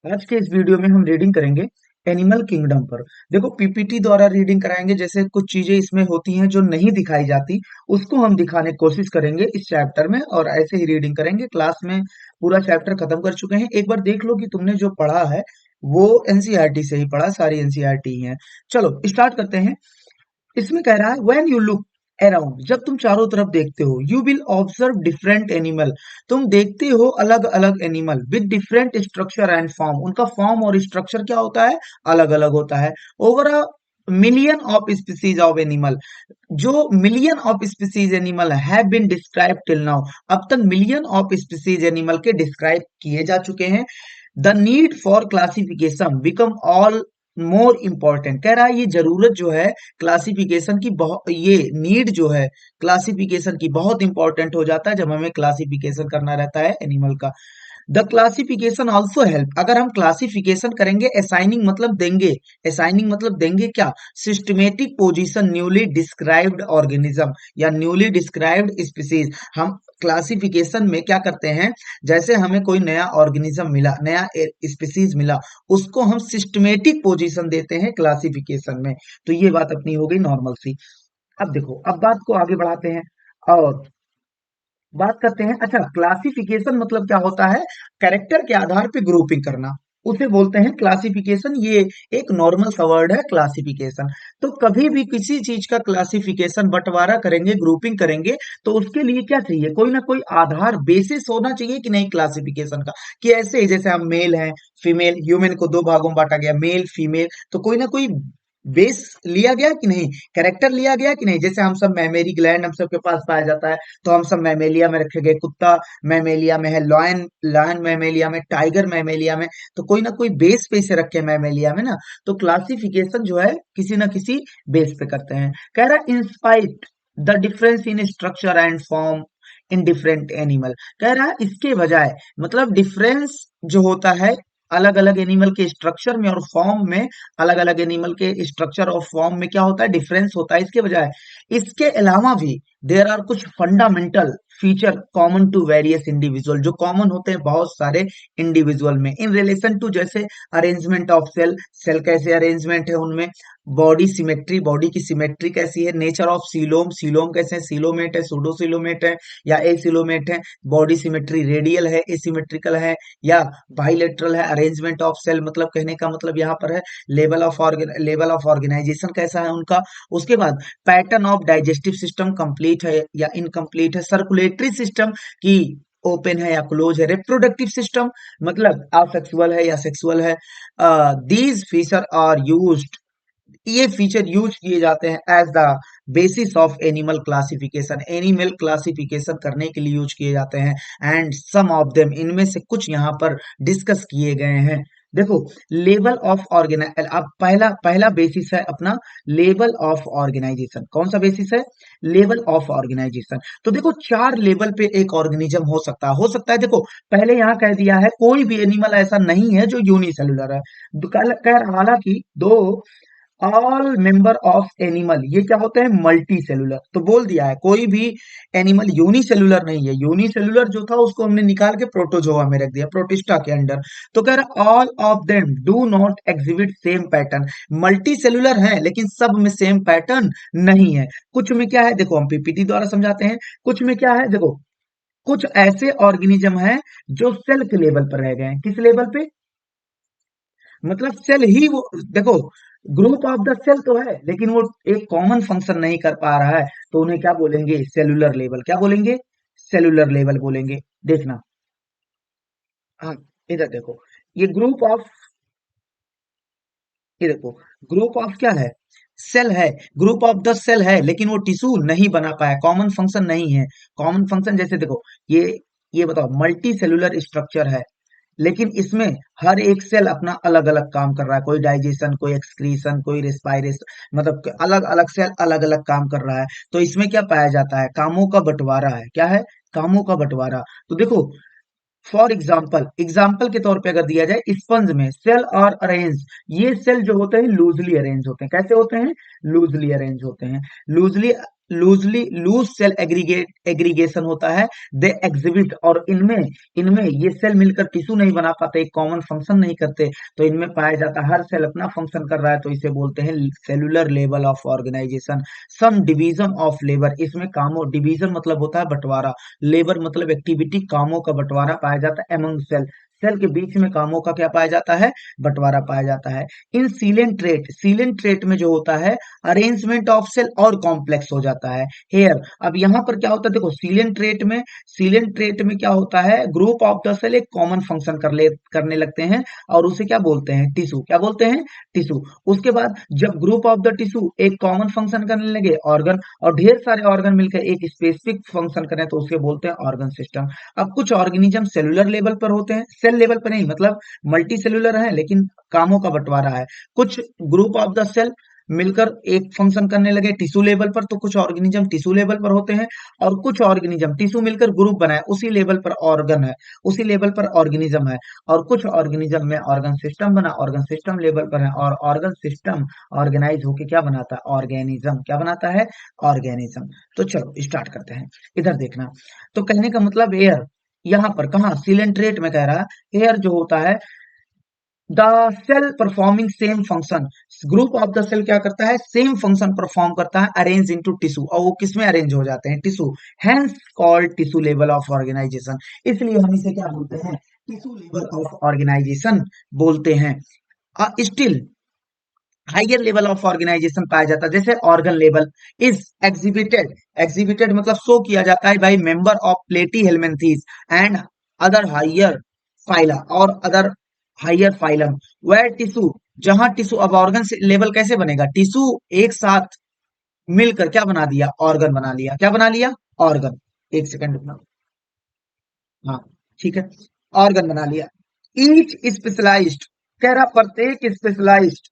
आज के इस वीडियो में हम रीडिंग करेंगे एनिमल किंगडम पर। देखो, पीपीटी द्वारा रीडिंग कराएंगे। जैसे कुछ चीजें इसमें होती हैं जो नहीं दिखाई जाती, उसको हम दिखाने की कोशिश करेंगे इस चैप्टर में, और ऐसे ही रीडिंग करेंगे। क्लास में पूरा चैप्टर खत्म कर चुके हैं। एक बार देख लो कि तुमने जो पढ़ा है वो एनसीईआरटी से ही पढ़ा, सारी एनसीईआरटी ही है। चलो स्टार्ट करते हैं। इसमें कह रहा है व्हेन यू लुक अराउंड, जब तुम चारों तरफ देखते हो, you will observe different animal, तुम देखते हो अलग अलग animal with different structure and form. उनका फॉर्म और स्ट्रक्चर क्या होता है? अलग अलग होता है। Over a million of species of animal, जो million of species animal have been describe till now, अब तक मिलियन ऑफ स्पीसीज एनिमल के डिस्क्राइब किए जा चुके हैं। The need for classification become all more important. कह रहा है ये जरूरत जो है क्लासिफिकेशन की, बहुत ये नीड जो है क्लासिफिकेशन की बहुत इंपॉर्टेंट हो जाता है जब हमें क्लासिफिकेशन करना रहता है एनिमल का। द क्लासिफिकेशन ऑल्सो हेल्प, अगर हम क्लासिफिकेशन करेंगे, असाइनिंग मतलब देंगे, असाइनिंग मतलब देंगे क्या? Systematic position newly described organism या न्यूली डिस्क्राइब्ड स्पीसीज। हम क्लासिफिकेशन में क्या करते हैं, जैसे हमें कोई नया ऑर्गेनिज्म मिला, नया स्पीसीज मिला, उसको हम सिस्टमेटिक पोजीशन देते हैं क्लासिफिकेशन में। तो ये बात अपनी हो गई नॉर्मल सी। अब देखो, अब बात को आगे बढ़ाते हैं और बात करते हैं। अच्छा, क्लासिफिकेशन मतलब क्या होता है? कैरेक्टर के आधार पे ग्रुपिंग करना, उसे बोलते हैं क्लासिफिकेशन। ये एक नॉर्मल सा वर्ड है क्लासिफिकेशन। तो कभी भी किसी चीज का क्लासिफिकेशन, बंटवारा करेंगे, ग्रुपिंग करेंगे, तो उसके लिए क्या चाहिए? कोई ना कोई आधार, बेसिस होना चाहिए कि नहीं क्लासिफिकेशन का। कि ऐसे ही जैसे हम मेल हैं, फीमेल, ह्यूमन को दो भागों में बांटा गया, मेल फीमेल, तो कोई ना कोई बेस लिया गया कि नहीं, कैरेक्टर लिया गया कि नहीं। जैसे हम सब मैमेरी ग्लैंड हम सबके पास पाया जाता है, तो हम सब मैमेलिया में रखे गए। कुत्ता मैमेलिया में है, लॉयन लॉयन मैमेलिया में, टाइगर मैमेलिया में। तो कोई ना कोई बेस पे इसे रखे मैमेलिया में ना। तो क्लासिफिकेशन जो है किसी ना किसी बेस पे करते हैं। कह रहा है in spite the difference in structure and form in different animal. कह रहा है इसके बजाय, मतलब डिफरेंस जो होता है अलग अलग एनिमल के स्ट्रक्चर में और फॉर्म में, अलग अलग एनिमल के स्ट्रक्चर और फॉर्म में क्या होता है? डिफरेंस होता है। इसके बजाय, इसके अलावा भी देयर आर कुछ fundamental feature common to various individual, जो कॉमन होते हैं बहुत सारे इंडिविजुअल में। इन रिलेशन टू, जैसे अरेंजमेंट ऑफ सेल, सेल कैसे अरेंजमेंट है उनमें, बॉडी सिमेट्री, बॉडी की सिमेट्री कैसी है, नेचर ऑफ सीलोम, सीलोम कैसे है, सीलोमेट है, सूडोसिलोमेट है या एसिलोमेट है, बॉडी सिमेट्री रेडियल है, एसिमेट्रिकल है या बाइलेटरल है। अरेंजमेंट ऑफ सेल मतलब, कहने का मतलब यहाँ पर है लेवल ऑफ ऑर्गेनाइजेशन कैसा है उनका। उसके बाद pattern of digestive system complete है या इनकम्प्लीट है, सर्कुलेटरी सिस्टम की ओपन है या क्लोज है, रिप्रोडक्टिव सिस्टम मतलब असेक्सुअल है या सेक्सुअल है। दीज फीचर आर यूज्ड, ये फीचर यूज किए जाते हैं as the basis of animal classification, animal classification करने के लिए यूज किए जाते हैं। एंड सम ऑफ देम, इनमें से कुछ यहाँ पर डिस्कस किए गए हैं। देखो, लेवल ऑफ ऑर्गेनाइज, अब पहला पहला बेसिस है अपना लेवल ऑफ ऑर्गेनाइजेशन। कौन सा बेसिस है? Level of organisation. तो देखो, चार लेवल पे एक ऑर्गेनिज्म हो सकता है, हो सकता है। देखो, पहले यहाँ कह दिया है कोई भी एनिमल ऐसा नहीं है जो यूनिसेलुलर है। कह रहा, हालांकि दो ऑल मेंबर ऑफ एनिमल, ये क्या होते हैं? Multi cellular. तो बोल दिया है कोई भी एनिमल यूनिसेलुलर नहीं है। यूनिसेलुलर जो था उसको हमने निकाल के प्रोटोजोआ में रख दिया, प्रोटिस्टा के अंडर। तो कह रहा all of them do not exhibit same pattern. Multi cellular है लेकिन सब में सेम पैटर्न नहीं है। कुछ में क्या है, देखो हम पीपीटी द्वारा समझाते हैं। कुछ में क्या है, देखो, कुछ ऐसे ऑर्गेनिज्म हैं जो सेल के लेवल पर रह गए हैं। किस लेवल पे? मतलब सेल ही वो, देखो, ग्रुप ऑफ द सेल तो है लेकिन वो एक कॉमन फंक्शन नहीं कर पा रहा है, तो उन्हें क्या बोलेंगे? Cellular level. क्या बोलेंगे? सेलुलर लेवल बोलेंगे। देखना, हाँ, इधर देखो, ये ग्रुप ऑफ, ये देखो, ग्रुप ऑफ क्या है? सेल है। ग्रुप ऑफ द सेल है लेकिन वो टिश्यू नहीं बना पाया, कॉमन फंक्शन नहीं है। कॉमन फंक्शन जैसे देखो, ये ये बताओ, मल्टी सेलुलर स्ट्रक्चर है लेकिन इसमें हर एक सेल अपना अलग अलग काम कर रहा है। कोई डाइजेशन, कोई एक्सक्रीशन, कोई रेस्पायरेशन, मतलब अलग अलग सेल अलग अलग काम कर रहा है। तो इसमें क्या पाया जाता है? कामों का बंटवारा है। क्या है? कामों का बंटवारा। तो देखो, फॉर एग्जाम्पल, एग्जाम्पल के तौर पे अगर दिया जाए, स्पंज में सेल और अरेंज, ये सेल जो होते हैं लूजली अरेंज होते हैं। कैसे होते हैं? लूजली अरेंज होते हैं। लूजली लूज सेल एग्रीगेशन होता है, दे एग्जिबिट, और इनमें इनमें ये सेल मिलकर टिश्यू नहीं बना पाते, एक कॉमन फंक्शन नहीं करते, तो इनमें पाया जाता है हर सेल अपना फंक्शन कर रहा है, तो इसे बोलते हैं cellular level of organisation. Some division of labour, इसमें कामों, डिवीजन मतलब होता है बंटवारा, लेबर मतलब एक्टिविटी, कामों का बंटवारा पाया जाता है एमंग सेल, सेल के बीच में कामों का क्या पाया जाता है, बंटवारा पाया जाता है। इन सीलेंट ट्रेट में जो होता है अरेंजमेंट ऑफ सेल और कॉम्प्लेक्स हो जाता है। हेयर, अब यहाँ पर क्या होता है, देखो सीलेंट ट्रेट में क्या होता है, ग्रुप ऑफ द सेल एक कॉमन फंक्शन करने लगते हैं, और उसे क्या बोलते हैं, टिश्यू, क्या बोलते हैं, टिश्यू। उसके बाद जब ग्रुप ऑफ द टिश्यू एक कॉमन फंक्शन करने लगे, ऑर्गन, और ढेर सारे ऑर्गन मिलकर एक स्पेसिफिक फंक्शन करें, तो उसे बोलते हैं ऑर्गन सिस्टम। अब कुछ ऑर्गेनिज्म सेलुलर लेवल पर होते हैं, सेल लेवल पर नहीं, मतलब मल्टी सेलुलर है लेकिन कामों का बंटवारा है। कुछ ग्रुप ऑफ द सेल मिलकर एक फंक्शन करने लगे टिश्यू लेवल पर, तो कुछ ऑर्गेनिज्म टिश्यू लेवल पर होते हैं, और कुछ ऑर्गेनिज्म टिश्यू मिलकर ग्रुप बनाए, उसी लेवल पर ऑर्गन है, उसी लेवल पर ऑर्गेनिज्म है, और कुछ ऑर्गेनिज्म में ऑर्गन सिस्टम बना, ऑर्गन सिस्टम लेवल पर है, और ऑर्गन सिस्टम ऑर्गेनाइज होके क्या बनाता है, ऑर्गेनिज्म, क्या बनाता है, ऑर्गेनिज्म। तो चलो स्टार्ट करते हैं, इधर देखना। तो कहने का मतलब एयर, यहाँ पर कहा सिलेंट्रेट में कह रहा है एयर जो होता है, the cell performing same function, group of the cell क्या करता है, सेम फंक्शन परफॉर्म करता है, अरेंज इनटू टिश्यू, और वो किसमें अरेंज हो जाते हैं, tissue, hence called tissue level of organisation, इसलिए हम इसे क्या बोलते हैं, टिश्यू लेवल ऑफ ऑर्गेनाइजेशन बोलते हैं। Still higher level of organisation पाया जाता है, जैसे ऑर्गन लेवल इज एग्जिबिटेड मतलब शो किया जाता है by member of platyhelminthes and other higher phyla, और other higher phylum, where tissue, जहां टिश्यू, अब ऑर्गन लेवल कैसे बनेगा, टिश्यू एक साथ मिलकर क्या बना दिया, ऑर्गन बना लिया, क्या बना लिया, ऑर्गन, एक सेकंड रुकना, हाँ ठीक है, ऑर्गन बना लिया। ईच स्पेशलाइज्ड, कह रहा प्रत्येक स्पेशलाइज्ड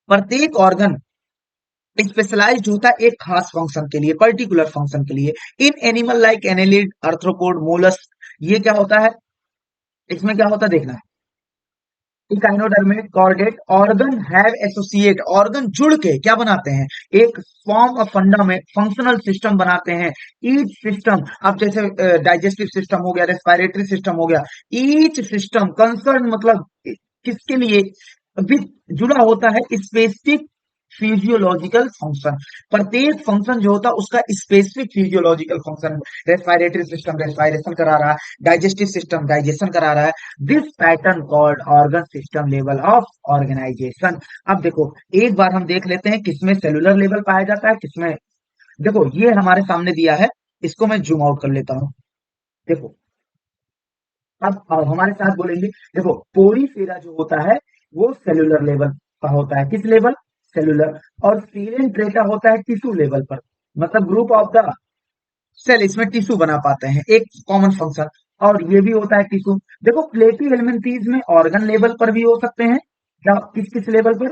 प्रत्येक ऑर्गन स्पेशलाइज्ड होता है एक खास फंक्शन के लिए, पर्टिकुलर फंक्शन के लिए। In animal like annelid, arthropod, mollusc, ये क्या होता है, इसमें क्या होता है देखना, echinodermata, chordate, organ have associate, organ जुड़ के क्या बनाते हैं, एक form of fundament functional system बनाते हैं। ईच सिस्टम, अब जैसे डाइजेस्टिव सिस्टम हो गया, रेस्पिरेटरी सिस्टम हो गया, ईच सिस्टम कंसर्न मतलब किसके लिए, विद जुड़ा होता है स्पेसिफिक फिजियोलॉजिकल फंक्शन, प्रत्येक फंक्शन जो होता है उसका specific physiological function, respiratory system respiration करा रहा है, डाइजेस्टिव सिस्टम डाइजेशन करा रहा है, this pattern called organ system level of organisation. अब देखो एक बार हम देख लेते हैं किसमें सेलुलर लेवल पाया जाता है, किसमें, देखो ये हमारे सामने दिया है, इसको मैं जूम आउट कर लेता हूं, देखो अब हमारे साथ बोलेंगे, देखो पोरीफेरा जो होता है वो सेलुलर लेवल का होता है, किस लेवल, सेलुलर, और सीलेंट्रेटा होता है टिश्यू लेवल पर, मतलब ग्रुप ऑफ द सेल इसमें टिश्यू बना पाते हैं, एक कॉमन फंक्शन, और ये भी होता है टिश्यू। देखो प्लेटी एलिमेंटीज में ऑर्गन लेवल पर भी हो सकते हैं, क्या किस किस लेवल पर,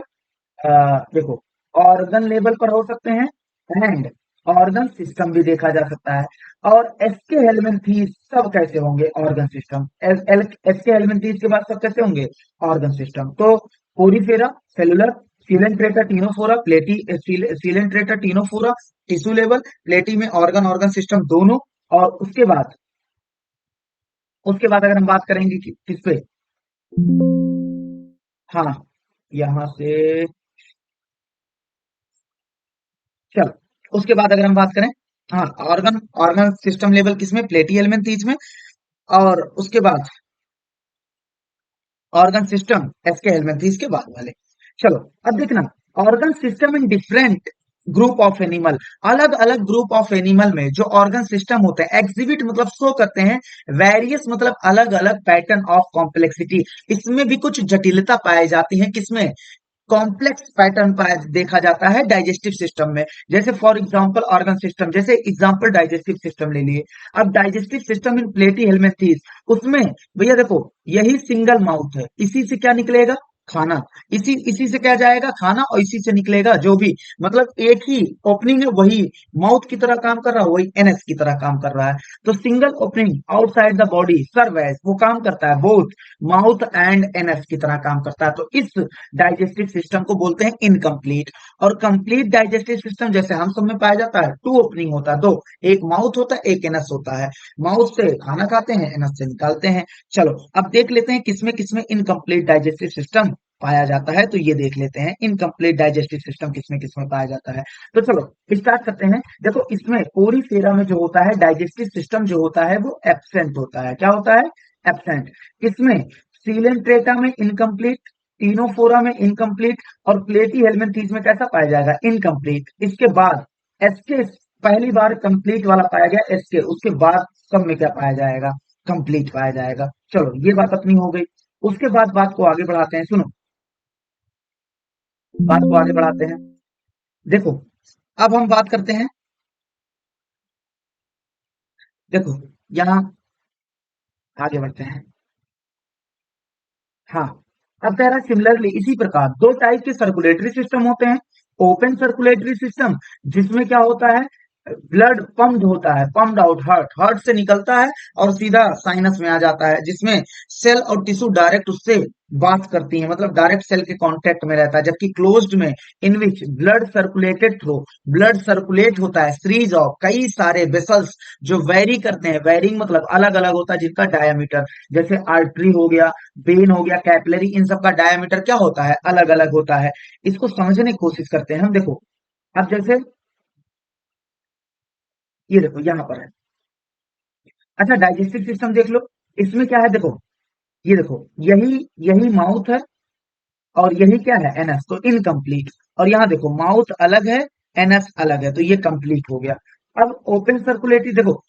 देखो ऑर्गन लेवल पर हो सकते हैं, एंड ऑर्गन सिस्टम भी देखा जा सकता है। और एसके हेलमिंथीज सब कैसे होंगे, ऑर्गन सिस्टम, एसके हेलमिंथीज के बाद सब कैसे होंगे, ऑर्गन सिस्टम। तो पोरीफेरा सेलुलर, सीलेंट्रेटा टीनोफोरा प्लेटी, सीलेंट्रेटा टीनोफोरा टिश्यू लेवल, प्लेटी में ऑर्गन ऑर्गन सिस्टम दोनों। और उसके बाद अगर हम बात करेंगे किस पे, हाँ यहाँ से, चलो उसके बाद अगर हम बात करें, हाँ ऑर्गन ऑर्गन सिस्टम लेवल किसमें, प्लेटी एलिमेंथीज में, और उसके बाद ऑर्गन सिस्टम एसके हेलमिंथीज के बाद वाले। चलो अब देखना, organ system in different group of animal, अलग अलग ग्रुप ऑफ एनिमल में जो ऑर्गन सिस्टम होते हैं, एग्जिबिट मतलब शो करते हैं, वेरियस मतलब अलग अलग पैटर्न ऑफ कॉम्प्लेक्सिटी, इसमें भी कुछ जटिलता पाई जाती है, किसमें, कॉम्प्लेक्स पैटर्न देखा जाता है डाइजेस्टिव सिस्टम में। जैसे फॉर एग्जांपल ऑर्गन सिस्टम, जैसे एग्जांपल डाइजेस्टिव सिस्टम ले लिए। अब डाइजेस्टिव सिस्टम इन प्लेटी हेलमिंथीज, उसमें भैया देखो यही सिंगल माउथ है, इसी से क्या निकलेगा, खाना। इसी इसी से क्या जाएगा, खाना, और इसी से निकलेगा जो भी, मतलब एक ही ओपनिंग है, वही माउथ की तरह काम कर रहा है, वही एनएस की तरह काम कर रहा है। तो single opening outside the body serve as, वो काम करता है बोथ माउथ एंड एनएस की तरह काम करता है। तो इस डाइजेस्टिव सिस्टम को बोलते हैं इनकम्प्लीट। और कंप्लीट डाइजेस्टिव सिस्टम जैसे हम सब में पाया जाता है, टू ओपनिंग होता है, दो, एक माउथ होता है, एक एनएस होता है। माउथ से खाना खाते हैं, एनएस से निकालते हैं। चलो अब देख लेते हैं किसमें इनकम्प्लीट डाइजेस्टिव सिस्टम पाया जाता है। तो ये देख लेते हैं इनकम्प्लीट डाइजेस्टिव सिस्टम किसमें किसमें पाया जाता है। तो चलो स्टार्ट करते हैं। देखो इसमें कोरीफेरा में जो होता है डाइजेस्टिव सिस्टम जो होता है वो एब्सेंट होता है। क्या होता है? एब्सेंट। किसमें? सीलेंट्रेटा में इनकम्प्लीट, टीनोफोरा में इनकम्प्लीट, और प्लेटी हेलमिंथीज में कैसा पाया जाएगा? इनकम्प्लीट। इसके बाद एसके पहली बार कंप्लीट वाला पाया गया, एसके उसके बाद सब में क्या पाया जाएगा? कंप्लीट पाया जाएगा। चलो ये बात अपनी हो गई। उसके बाद बात को आगे बढ़ाते हैं, सुनो, बात को आगे बढ़ाते हैं। देखो अब हम बात करते हैं, देखो यहाँ आगे बढ़ते हैं। हाँ, अब कह रहा है सिमिलरली इसी प्रकार दो टाइप के सर्कुलेटरी सिस्टम होते हैं। ओपन सर्कुलेटरी सिस्टम जिसमें क्या होता है, ब्लड पंप्ड होता है, पंप्ड आउट, हार्ट से निकलता है और सीधा साइनस में आ जाता है, जिसमें सेल और टिश्यू डायरेक्ट उससे बात करती है, मतलब डायरेक्ट सेल के कांटेक्ट में रहता है। जबकि क्लोज्ड में, in which blood circulated through, blood circulate होता है सीरीज ऑफ कई सारे वेसल्स जो वेरी करते हैं, वेरिंग मतलब अलग अलग होता है जिनका डायमीटर, जैसे आर्टरी हो गया, वेन हो गया, कैपिलरी, इन सब का डायमीटर क्या होता है? अलग अलग होता है। इसको समझने की कोशिश करते हैं हम। देखो अब जैसे ये देखो यहाँ पर है, अच्छा डाइजेस्टिव सिस्टम देख लो, इसमें क्या है देखो, ये देखो, यही यही माउथ है और यही क्या है? एनएस, तो इनकम्प्लीट। और यहाँ देखो माउथ अलग है, एनएस अलग है, तो ये कंप्लीट हो गया। अब ओपन सर्कुलेटरी देखो,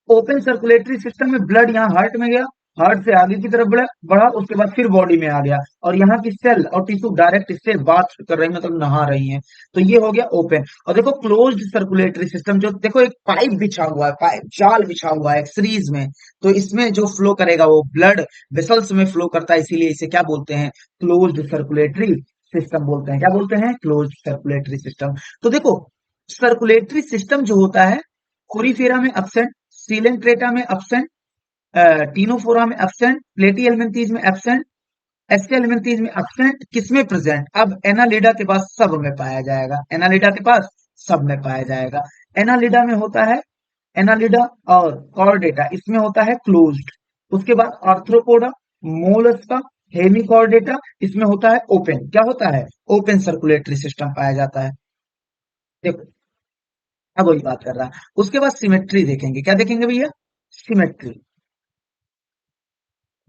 ओपन सर्कुलेटरी सिस्टम में ब्लड यहाँ हार्ट में गया, हार्ट से आगे की तरफ बढ़ा, उसके बाद फिर बॉडी में आ गया, और यहाँ की सेल और टिश्यू डायरेक्ट इससे बात कर रही, मतलब नहा रही हैं। तो ये हो गया ओपन। और देखो क्लोज्ड सर्कुलेटरी सिस्टम, जो देखो एक पाइप बिछा हुआ है, पाइप जाल बिछा हुआ है सीरीज में, तो इसमें जो फ्लो करेगा वो ब्लड वेसल्स में फ्लो करता है, इसीलिए इसे क्या बोलते हैं? क्लोज्ड सर्कुलेटरी सिस्टम बोलते हैं। क्या बोलते हैं? Closed circulatory system. तो देखो सर्कुलेटरी सिस्टम जो होता है, कोरीफेरा में एब्सेंट, सीलेंट्रेटा में एब्सेंट, टीनोफोरा में एब्सेंट, प्लेटी एलिमेंथीज में एब्सेंट, एस्के एलिमेंथीज में एब्सेंट, किसमें प्रेजेंट? अब एनालिडा के पास सब में पाया जाएगा, एनालिडा के पास सब में पाया जाएगा। एनालिडा में होता है, एनालिडा और कॉर्डेटा इसमें होता है क्लोज्ड। उसके बाद आर्थ्रोपोडा, मोलस्का, हेमिकॉर्डेटा इसमें होता है ओपन। क्या होता है? ओपन सर्कुलेटरी सिस्टम पाया जाता है। देखो अब वही बात कर रहा है। उसके बाद सिमेट्री देखेंगे, क्या देखेंगे भैया? सिमेट्री।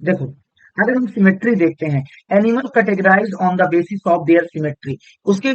देखो अगर हम सिमेट्री देखते हैं, animal categorise on the basis of their symmetry, उसके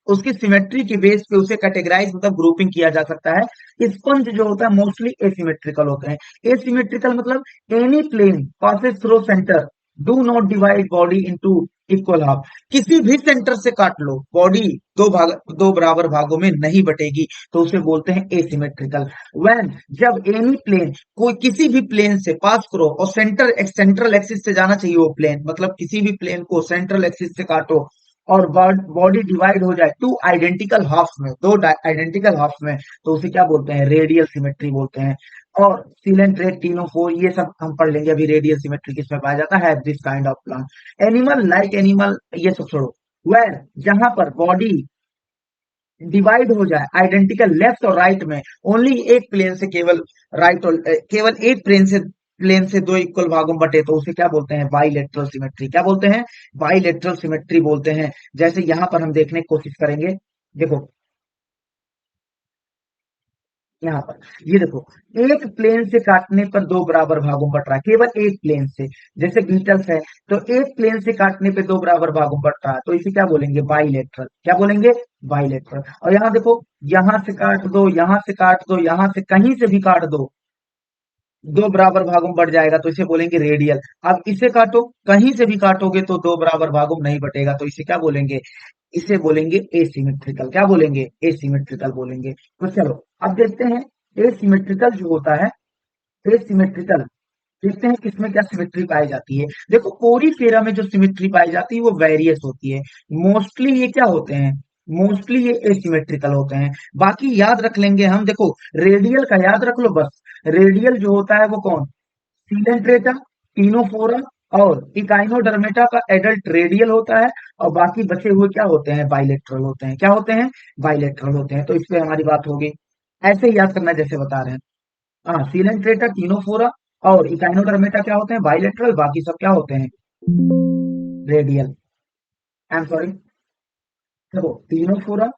उसकी सिमेट्री के बेस पे उसे कैटेगराइज मतलब ग्रुपिंग किया जा सकता है। स्पंज जो होता है मोस्टली एसिमेट्रिकल होते हैं। एसिमेट्रिकल मतलब any plane passes through centre, do not divide body into equal half, किसी भी सेंटर से काट लो बॉडी दो बराबर भागों में नहीं बटेगी, तो उसे बोलते हैं एसिमेट्रिकल। व्हेन जब एनी प्लेन, कोई किसी भी प्लेन से पास करो और सेंट्रल एक्सिस से जाना चाहिए वो प्लेन, मतलब किसी भी प्लेन को सेंट्रल एक्सिस से काटो और बॉडी डिवाइड हो जाए टू आइडेंटिकल हाफ में, दो आइडेंटिकल हाफ में, तो उसे क्या बोलते हैं? रेडियल सिमेट्री बोलते हैं। और सीलेंट्रेट, टीनोफोर ये सब हम पढ़ लेंगे अभी, रेडियल सिमेट्री किसमें पाया जाता है? This kind of plant. Animal like animal, ये सब छोड़ो, वेर जहां पर बॉडी डिवाइड हो जाए आइडेंटिकल लेफ्ट और राइट में, ओनली एक प्लेन से, केवल राइट और केवल एक प्लेन से दो इक्वल भागों में बटे, तो उसे क्या बोलते हैं? Bilateral symmetry. क्या बोलते हैं? बाइलेटरल सिमेट्री बोलते हैं। जैसे यहां पर हम देखने की कोशिश करेंगे, देखो यहाँ पर, ये देखो, एक प्लेन से काटने पर दो बराबर भागों में बट रहा है, केवल एक प्लेन से। जैसे बीटल्स है, तो एक प्लेन से काटने पे दो बराबर भागों में बट रहा है, तो इसे क्या बोलेंगे? बाइलेटरल। क्या बोलेंगे? बाइलेटरल। और यहाँ देखो, यहां से काट दो, यहां से काट दो, यहां से कहीं से भी काट दो, दो बराबर भागों में बढ़ जाएगा, तो इसे बोलेंगे रेडियल। अब इसे काटो, कहीं से भी काटोगे तो दो बराबर भागों में नहीं बटेगा, तो इसे क्या बोलेंगे? इसे बोलेंगे एसिमेट्रिकल। क्या बोलेंगे? एसिमेट्रिकल बोलेंगे। तो चलो अब देखते हैं एसिमेट्रिकल जो होता है, एसिमेट्रिकल देखते हैं किसमें क्या सिमेट्री पाई जाती है। देखो कोरीफेरा में जो सिमेट्री पाई जाती है वो वेरियस होती है। मोस्टली ये क्या होते हैं, मोस्टली ये एसिमेट्रिकल होते हैं। बाकी याद रख लेंगे हम, देखो रेडियल का याद रख लो बस। रेडियल जो होता है वो कौन, सीलेंट्रेटा, टीनोफोरा और इकाइनोडर्मेटा का एडल्ट रेडियल होता है। और बाकी बचे हुए क्या होते हैं, बाइलेटरल होते हैं। क्या होते हैं, बाइलेटरल होते हैं। तो इस पे हमारी बात होगी। ऐसे ही याद करना जैसे बता रहे हैं। हाँ, सीलेंट्रेटा, टीनोफोरा और इकाइनोडर्मेटा क्या होते हैं, बाइलेटरल। बाकी सब क्या होते हैं, रेडियल। आई एम सॉरी, देखो Ctenophora,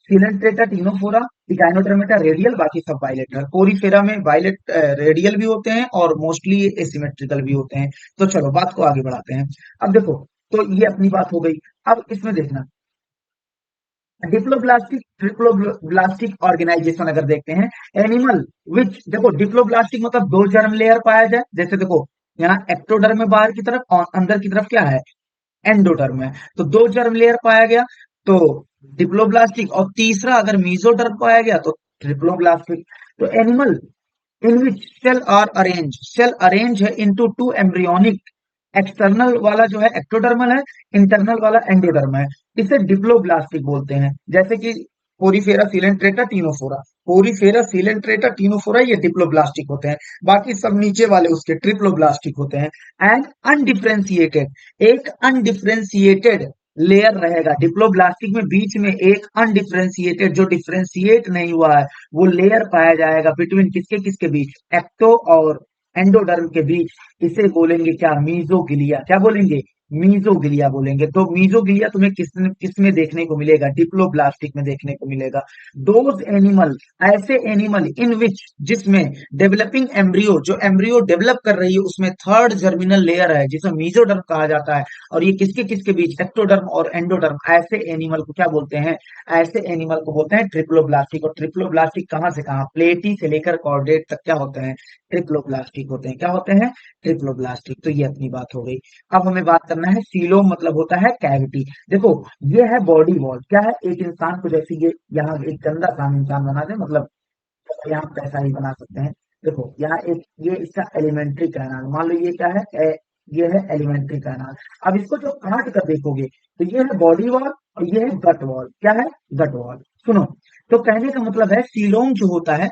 Coelenterata, Ctenophora, Echinodermata radial, बाकी सब बाइलेटरल। कोरीफेरा में बाइलेट रेडियल भी होते हैं और मोस्टली एसिमेट्रिकल भी होते हैं। तो चलो बात को आगे बढ़ाते हैं। अब देखो, तो ये अपनी बात हो गई। अब इसमें देखना, डिप्लोब्लास्टिक ट्रिप्लोब्लास्टिक ऑर्गेनाइजेशन अगर देखते हैं, एनिमल विच, देखो डिप्लोब्लास्टिक मतलब दो जर्म लेयर पाया जाए। जैसे देखो यहाँ एक्टोडर्म में बाहर की तरफ और अंदर की तरफ क्या है, एंडोडर्म है। तो दो जर्म लेयर पाया गया तो डिप्लोब्लास्टिक, और तीसरा अगर मीजोडर्म पाया गया तो ट्रिप्लोब्लास्टिक। तो animal in which cell arrange है इनटू टू एम्ब्रियोनिक, एक्सटर्नल वाला जो है एक्टोडर्मल है, इंटरनल वाला एंडोडर्म है। इसे डिप्लोब्लास्टिक बोलते हैं। जैसे कि Porifera, Coelenterata, Ctenophora, Porifera, Coelenterata, Ctenophora ये डिप्लोब्लास्टिक होते हैं। बाकी सब नीचे वाले उसके ट्रिप्लोब्लास्टिक होते हैं। एंड अनडिफरेंशिएटेड, एक अनडिफरेंशिएटेड लेयर रहेगा डिप्लोब्लास्टिक में, बीच में एक अनडिफरेंशिएटेड जो डिफरेंशिएट नहीं हुआ है वो लेयर पाया जाएगा बिटवीन किसके किसके बीच, एक्टो और एंडोडर्म के बीच। इसे बोलेंगे क्या, मीजोगिलिया। क्या बोलेंगे, मीजोगिलिया बोलेंगे। तो मीजोगिलिया तुम्हें किस में देखने को मिलेगा, डिप्लोब्लास्टिक में देखने को मिलेगा। दोज एनिमल, ऐसे एनिमल इन विच, जिसमें डेवलपिंग एम्ब्रियो, जो एम्ब्रियो डेवलप कर रही है उसमें थर्ड जर्मिनल लेयर है जिसे मीजोडर्म कहा जाता है। और ये किसके किसके बीच, एक्टोडर्म और एंडोडर्म। ऐसे एनिमल को क्या बोलते हैं, ऐसे एनिमल को बोलते हैं ट्रिप्लोब्लास्टिक। और ट्रिप्लोब्लास्टिक कहां से कहां, प्लेटी से लेकर कॉर्डेट तक क्या होते हैं, ट्रिप्लोब्लास्टिक होते हैं। क्या होते हैं, ट्रिप्लोब्लास्टिक। तो ये अपनी बात हो गई। अब हमें बात करना है, सीलोम मतलब होता है कैविटी। देखो ये है बॉडी वॉल। क्या है, एक इंसान को, जैसे ये यहाँ एक गंदा सा इंसान बना दे, मतलब यहाँ पैसा ही बना सकते हैं। देखो यहाँ एक, ये इसका एलिमेंट्री कैनाल, मान लो ये क्या है, ये है एलिमेंट्री कैनाल। अब इसको जो काट कर देखोगे तो ये है बॉडी वॉल और ये है गट वॉल। क्या है, गट वॉल। सुनो, तो कहने का मतलब है सीलोम जो होता है,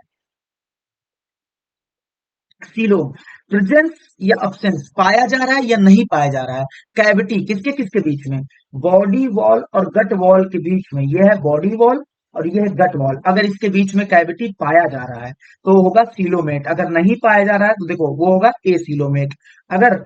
सीलोम प्रेजेंस या अब्सेंस, पाया जा रहा है या नहीं पाया जा रहा है। कैविटी किसके किसके बीच में, बॉडी वॉल और गट वॉल के बीच में। यह है बॉडी वॉल और यह है गट वॉल। अगर इसके बीच में कैविटी पाया जा रहा है तो होगा सीलोमेट। अगर नहीं पाया जा रहा है तो देखो वो होगा एसीलोमेट। अगर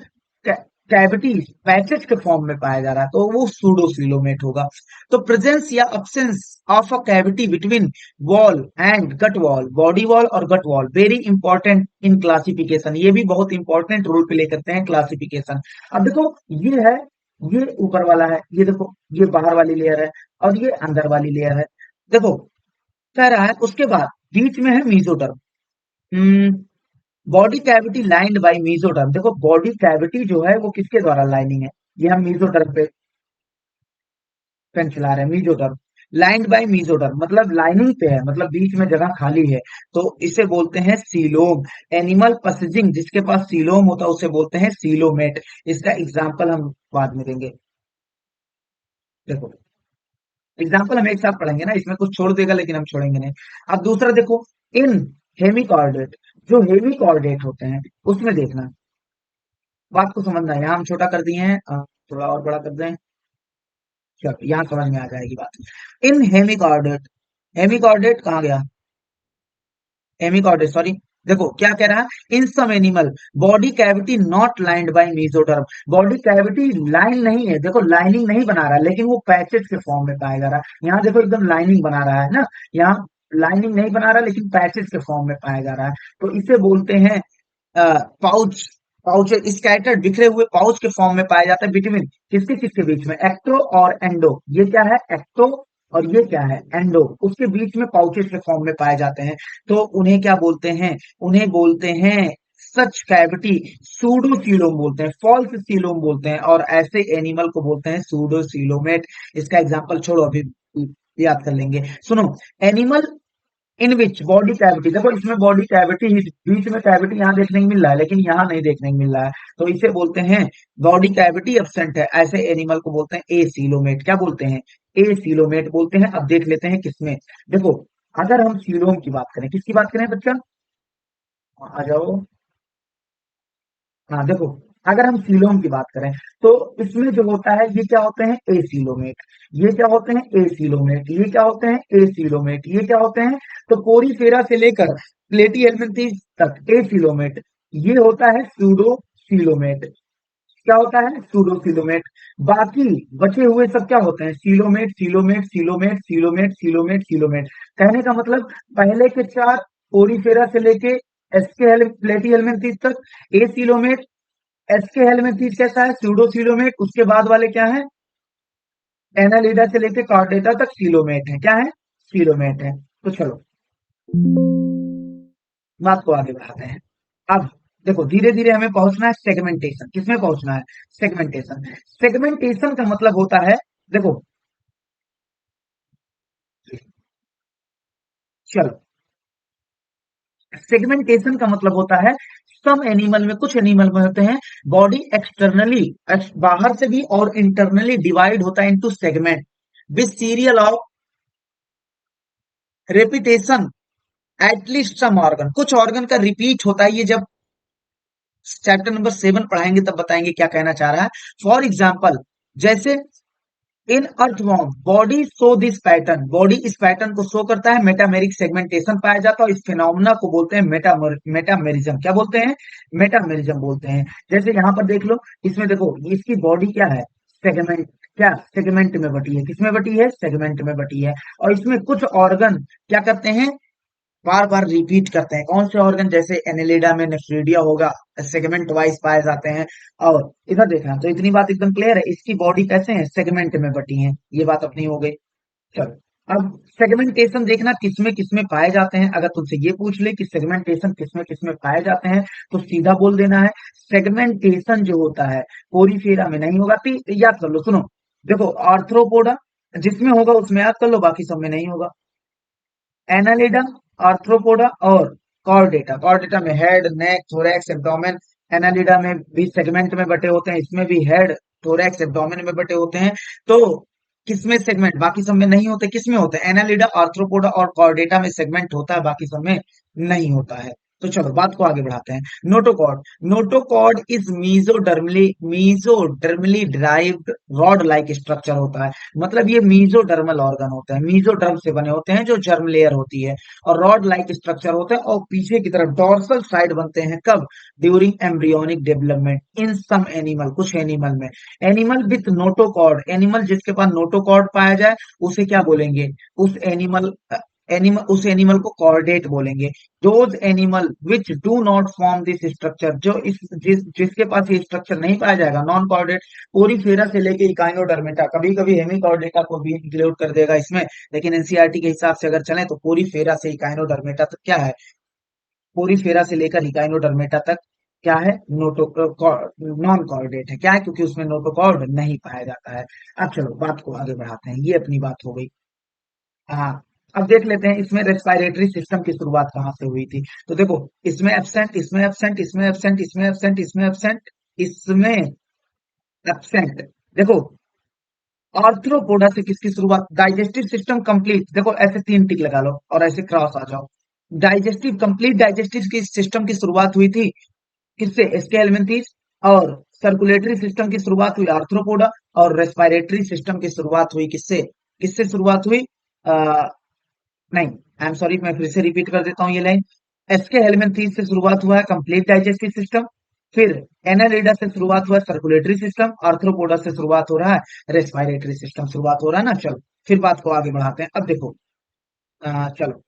कैविटी पैचेज के फॉर्म में पाया जा रहा है तो वो सूडोसीलोमेट होगा। तो प्रेजेंस या absence of a cavity between wall and gut wall, body wall और gut wall, very important in classification. ये भी बहुत इंपॉर्टेंट रोल प्ले करते हैं क्लासिफिकेशन। अब देखो ये है, ये ऊपर वाला है, ये देखो ये बाहर वाली लेयर है और ये अंदर वाली लेयर है। देखो कह रहा है उसके बाद बीच में है mesoderm. Body cavity lined by mesoderm. देखो बॉडी कैविटी जो है वो किसके द्वारा लाइनिंग है, ये हम मीजोडर्म पे पेन चला रहे हैं। मीजोडर्म, लाइंड बाय मीजोडर्म मतलब लाइनिंग पे है, मतलब बीच में जगह खाली है। तो इसे बोलते हैं सीलोम। एनिमल पसेजिंग जिसके पास सीलोम होता है उसे बोलते हैं सीलोमेट। इसका एग्जाम्पल हम बाद में देंगे। देखो एग्जाम्पल हम एक साथ पढ़ेंगे ना, इसमें कुछ छोड़ देगा लेकिन हम छोड़ेंगे नहीं। अब दूसरा देखो, इन हेमिकॉर्डेट, जो हेमिकॉर्डेट होते हैं उसमें देखना, बात को समझना है। यहाँ हम छोटा कर दिए हैं, थोड़ा और बड़ा कर दें, चलो यहाँ समझ में आ जाएगी बात। इन हेमिकॉर्डेट, हेमिकॉर्डेट कहाँ गया, हेमिकॉर्डेट सॉरी। देखो क्या कह रहा है, in some animal body cavity not lined by mesoderm. Body cavity line नहीं है, देखो लाइनिंग नहीं बना रहा है लेकिन वो पैचेज के फॉर्म में पाया जा रहा है। यहाँ देखो एकदम लाइनिंग बना रहा है ना, यहाँ लाइनिंग नहीं बना रहा लेकिन पैचेज के फॉर्म में पाया जा रहा है। तो इसे बोलते हैं पाउच। पाउच स्कैटर्ड, बिखरे हुए पाउच के फॉर्म में पाया जाता है बिटवीन किसके किसके बीच में, एक्टो और एंडो। ये क्या है, एक्टो और ये क्या है, एंडो। उसके बीच में पाउचेस के फॉर्म में पाए जाते हैं। तो उन्हें क्या बोलते हैं, उन्हें बोलते हैं सच कैविटी सूडोसीलोम बोलते हैं, फॉल्स सीलोम बोलते हैं। और ऐसे एनिमल को बोलते हैं सूडोसीलोमेट। इसका एग्जांपल छोड़ो, अभी याद कर लेंगे। सुनो, animal in which body cavity, देखो इसमें बॉडी कैविटी, बीच में कैविटी यहाँ देखने को मिल रहा है लेकिन यहाँ नहीं देखने को मिल रहा है, तो इसे बोलते हैं बॉडी कैविटी एब्सेंट है। ऐसे एनिमल को बोलते हैं एसीलोमेट। क्या बोलते हैं? एसीलोमेट बोलते हैं। अब देख लेते हैं किसमें। देखो अगर हम सीलोम की बात करें, किसकी बात करें बच्चा? आ जाओ। हाँ देखो, अगर हम सीलोम की बात करें तो इसमें जो होता है ये क्या होते हैं? एसीलोमेट। ये क्या होते हैं? एसीलोमेट। ये क्या होते हैं? एसीलोमेट। ये क्या होते हैं? तो कोरीफेरा से लेकर प्लेटी हेलमिंथेस तक एसीलोमेट। ये होता है सूडो सीलोमेट। क्या होता है? Pseudo coelomate. बाकी बचे हुए सब क्या होते हैं? Coelomate coelomate coelomate coelomate coelomate coelomate. कहने का मतलब पहले के चार कोरीफेरा से लेके एसके प्लेटी हेलमिंथेस तक एसीलोमेट। एसके हेलमिंथेस कैसा है? सूडोसीलोमेट। उसके बाद वाले क्या है? एनालिडा से लेके कॉर्डेटा तक सीलोमेट है। क्या है? सीलोमेट है। तो चलो बात को आगे बढ़ाते हैं। अब देखो धीरे धीरे हमें पहुंचना है सेगमेंटेशन। किसमें पहुंचना है? सेगमेंटेशन। सेगमेंटेशन का मतलब होता है, देखो चलो, सेगमेंटेशन का मतलब होता है सम एनिमल में, कुछ एनिमल में होते हैं बॉडी एक्सटर्नली, बाहर से भी और इंटरनली डिवाइड होता है into segment with serial of repetition at least some organ. कुछ ऑर्गन का रिपीट होता है। ये जब चैप्टर नंबर 7 पढ़ाएंगे तब बताएंगे क्या कहना चाह रहा है। फॉर एग्जाम्पल, जैसे इन earthworm body show this pattern, body इस पैटर्न को शो करता है, मेटामेरिक सेगमेंटेशन पाया जाता है और इस फिनोमेना को बोलते हैं मेटामेरिज्म। क्या बोलते हैं? मेटामेरिज्म बोलते हैं। जैसे यहां पर देख लो, इसमें देखो इसकी बॉडी क्या है? सेगमेंट। क्या? सेगमेंट में बटी है। किसमें बटी है? सेगमेंट में बटी है। और इसमें कुछ ऑर्गन क्या करते हैं? बार बार रिपीट करते हैं। कौन से ऑर्गन? जैसे एनेलिडा में नेफ्रिडिया होगा, सेगमेंट वाइज पाए जाते हैं। और इधर देखना, तो इतनी बात एकदम क्लियर है। इसकी बॉडी कैसे है? सेगमेंट में बटी है। ये बात अपनी हो गई। चलो अब सेगमेंटेशन देखना किसमें पाए जाते हैं। अगर तुमसे ये पूछ ले कि सेगमेंटेशन किसमें पाए जाते हैं, तो सीधा बोल देना है सेगमेंटेशन जो होता है कोरीफेरा में नहीं होगा। तो याद कर लो, सुनो, देखो आर्थ्रोपोडा जिसमें होगा उसमें याद कर लो, बाकी सब में नहीं होगा। एनालिडा, आर्थ्रोपोडा और कॉर्डेटा। कॉर्डेटा में हेड, नेक, थोरैक्स, एब्डोमेन। एनालिडा में भी सेगमेंट में बटे होते हैं, इसमें भी हेड, थोरैक्स, एब्डोमेन में बटे होते हैं। तो किसमें सेगमेंट? बाकी सब में नहीं होते। किसमें होते हैं? एनालिडा, आर्थ्रोपोडा और कॉर्डेटा में सेगमेंट होता है, बाकी सब में नहीं होता है। तो चलो बात को आगे बढ़ाते हैं। Notochord. Notochord is mesodermally derived rod like structure होता है। मतलब ये मीजोडर्मल ऑर्गन होते हैं, मीजोडर्म से बने होते हैं जो जर्म लेयर होती है, और रॉड लाइक स्ट्रक्चर होते हैं और पीछे की तरफ डोर्सल साइड बनते हैं। कब? During embryonic development in some animal, कुछ एनिमल में। एनिमल विथ नोटोकॉर्ड, एनिमल जिसके पास नोटोकॉर्ड पाया जाए उसे क्या बोलेंगे? उस उस एनिमल को कॉर्डेट बोलेंगे। Those animal which do not form this structure, जो जिसके पास ये स्ट्रक्चर नहीं पाया जाएगा, नॉन कॉर्डेट। पोरीफेरा से लेके इकाइनोडर्मेटा, कभी कभी हेमिकॉर्डेटा को भी इंक्लूड कर देगा इसमें, लेकिन एनसीईआरटी के हिसाब से अगर चले तो पोरीफेरा से इकाइनोडर्मेटा तक क्या है? पोरीफेरा से लेकर इकाइनोडर्मेटा तक क्या है? नोटो नॉन कॉर्डेट है। क्या है? क्योंकि उसमें नोटोकॉर्ड नहीं पाया जाता है। अब चलो बात को आगे बढ़ाते हैं। ये अपनी बात हो गई। हाँ, अब देख लेते हैं इसमें रेस्पिरेटरी सिस्टम की शुरुआत कहाँ से हुई थी। तो देखो, इसमें एब्सेंट, इसमें एब्सेंट, इसमें एब्सेंट, इसमें एब्सेंट, इसमें एब्सेंट, इसमें एब्सेंट। देखो आर्थ्रोपोडा से किसकी शुरुआत? Digestive system complete. देखो ऐसे तीन टिक लगा लो और ऐसे क्रॉस आ जाओ। डाइजेस्टिव कंप्लीट, डाइजेस्टिव की सिस्टम की शुरुआत हुई थी किससे? एस्के हेलमिंथेस। और सर्कुलेटरी सिस्टम की शुरुआत हुई आर्थ्रोपोडा। और रेस्पिरेटरी सिस्टम की शुरुआत हुई किससे? किससे शुरुआत हुई? नहीं, आई एम सॉरी, मैं फिर से रिपीट कर देता हूँ ये लाइन। एसके हेलमिंथेस से शुरुआत हुआ है कंप्लीट डाइजेस्टिव सिस्टम। फिर एनालिडा से शुरुआत हुआ है सर्कुलेटरी सिस्टम। आर्थ्रोपोडा से शुरुआत हो रहा है रेस्पिरेटरी सिस्टम, शुरुआत हो रहा है ना। चलो फिर बात को आगे बढ़ाते हैं। अब देखो चलो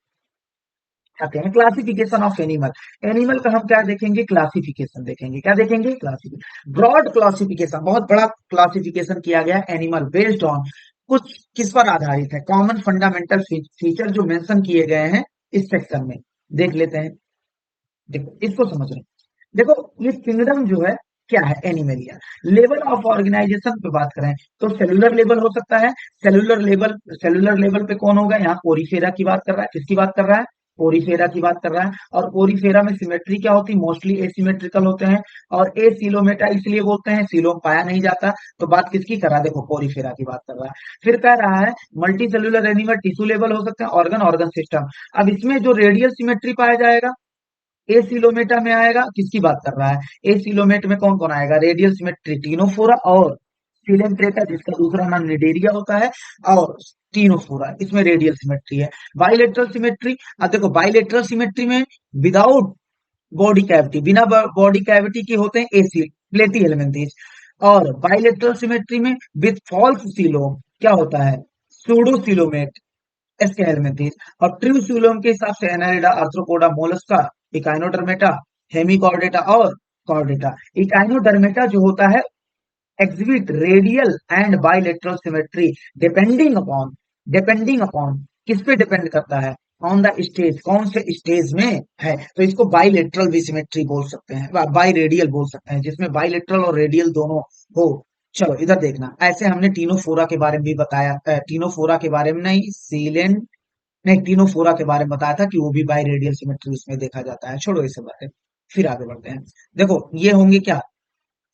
आते हैं क्लासिफिकेशन ऑफ एनिमल। एनिमल का हम क्या देखेंगे? क्लासिफिकेशन देखेंगे। क्या देखेंगे? क्लासिफिकेशन, ब्रॉड क्लासिफिकेशन, बहुत बड़ा क्लासिफिकेशन किया गया एनिमल बेस्ड ऑन, कुछ किस पर आधारित है? कॉमन फंडामेंटल फीचर जो मेंशन किए गए हैं इस सेक्शन में। देख लेते हैं। देखो इसको समझ रहे हैं। देखो ये किंगडम जो है क्या है? एनिमलिया। लेवल ऑफ ऑर्गेनाइजेशन पे बात करें तो सेलुलर लेवल हो सकता है। सेलुलर लेवल पे कौन होगा? यहाँ पोरीफेरा की बात कर रहा है। किसकी बात कर रहा है? पोरीफेरा की बात कर रहा है। और पोरीफेरा में सिमेट्री क्या होती है, मोस्टली एसिमेट्रिकल होते हैं। और एसिलोमेटा इसलिए बोलते हैं, सीलोम पाया नहीं जाता। तो बात किसकी कर रहा है, देखो पोरीफेरा की बात कर रहा है। फिर कह रहा है multi cellular animal tissue level हो सकते हैं, ऑर्गन ऑर्गन सिस्टम। अब इसमें जो रेडियल सिमेट्री पाया जाएगा एसिलोमेटा में आएगा, किसकी बात कर रहा है, एसिलोमेट में कौन कौन आएगा, रेडियल सिमेट्री टीनोफोरा और सिलेंट्रेटा जिसका दूसरा नाम निडेरिया होता है, और टीनोफोरा इसमें रेडियल सिमेट्री है। बाइलेटरल सिमेट्री, अब देखो बाइलेटरल सिमेट्री में विदाउट बॉडी कैविटी, बिना बॉडी कैविटी के होते हैं एसी प्लेटी हेलमिंथेस। और बाइलेटरल सिमेट्री में विद फॉल्स सीलोम क्या होता है, सूडो सीलोमेट एस हेलमिंथेस। और ट्रू सीलोम के हिसाब से Annelida, arthropoda, Mollusca, Echinodermata, Hemichordata और कॉर्डेटा। इकाइनोडर्मेटा जो होता है exhibit radial and bilateral symmetry depending upon किस पे डिपेंड करता है, ऑन द स्टेज, कौन से स्टेज में है। तो इसको बाइलेटरल भी सिमेट्री बोल सकते हैं, बाई रेडियल बोल सकते हैं, जिसमें बाइलेटरल और रेडियल दोनों हो। चलो इधर देखना, ऐसे हमने टीनोफोरा के बारे में भी बताया, टीनोफोरा के बारे में नहीं, सीलेन नहीं, टीनोफोरा के बारे में बताया था कि वो भी बाई रेडियल सिमेट्री उसमें देखा जाता है। छोड़ो ये सब बातें, फिर आगे बढ़ते हैं। देखो ये होंगे क्या,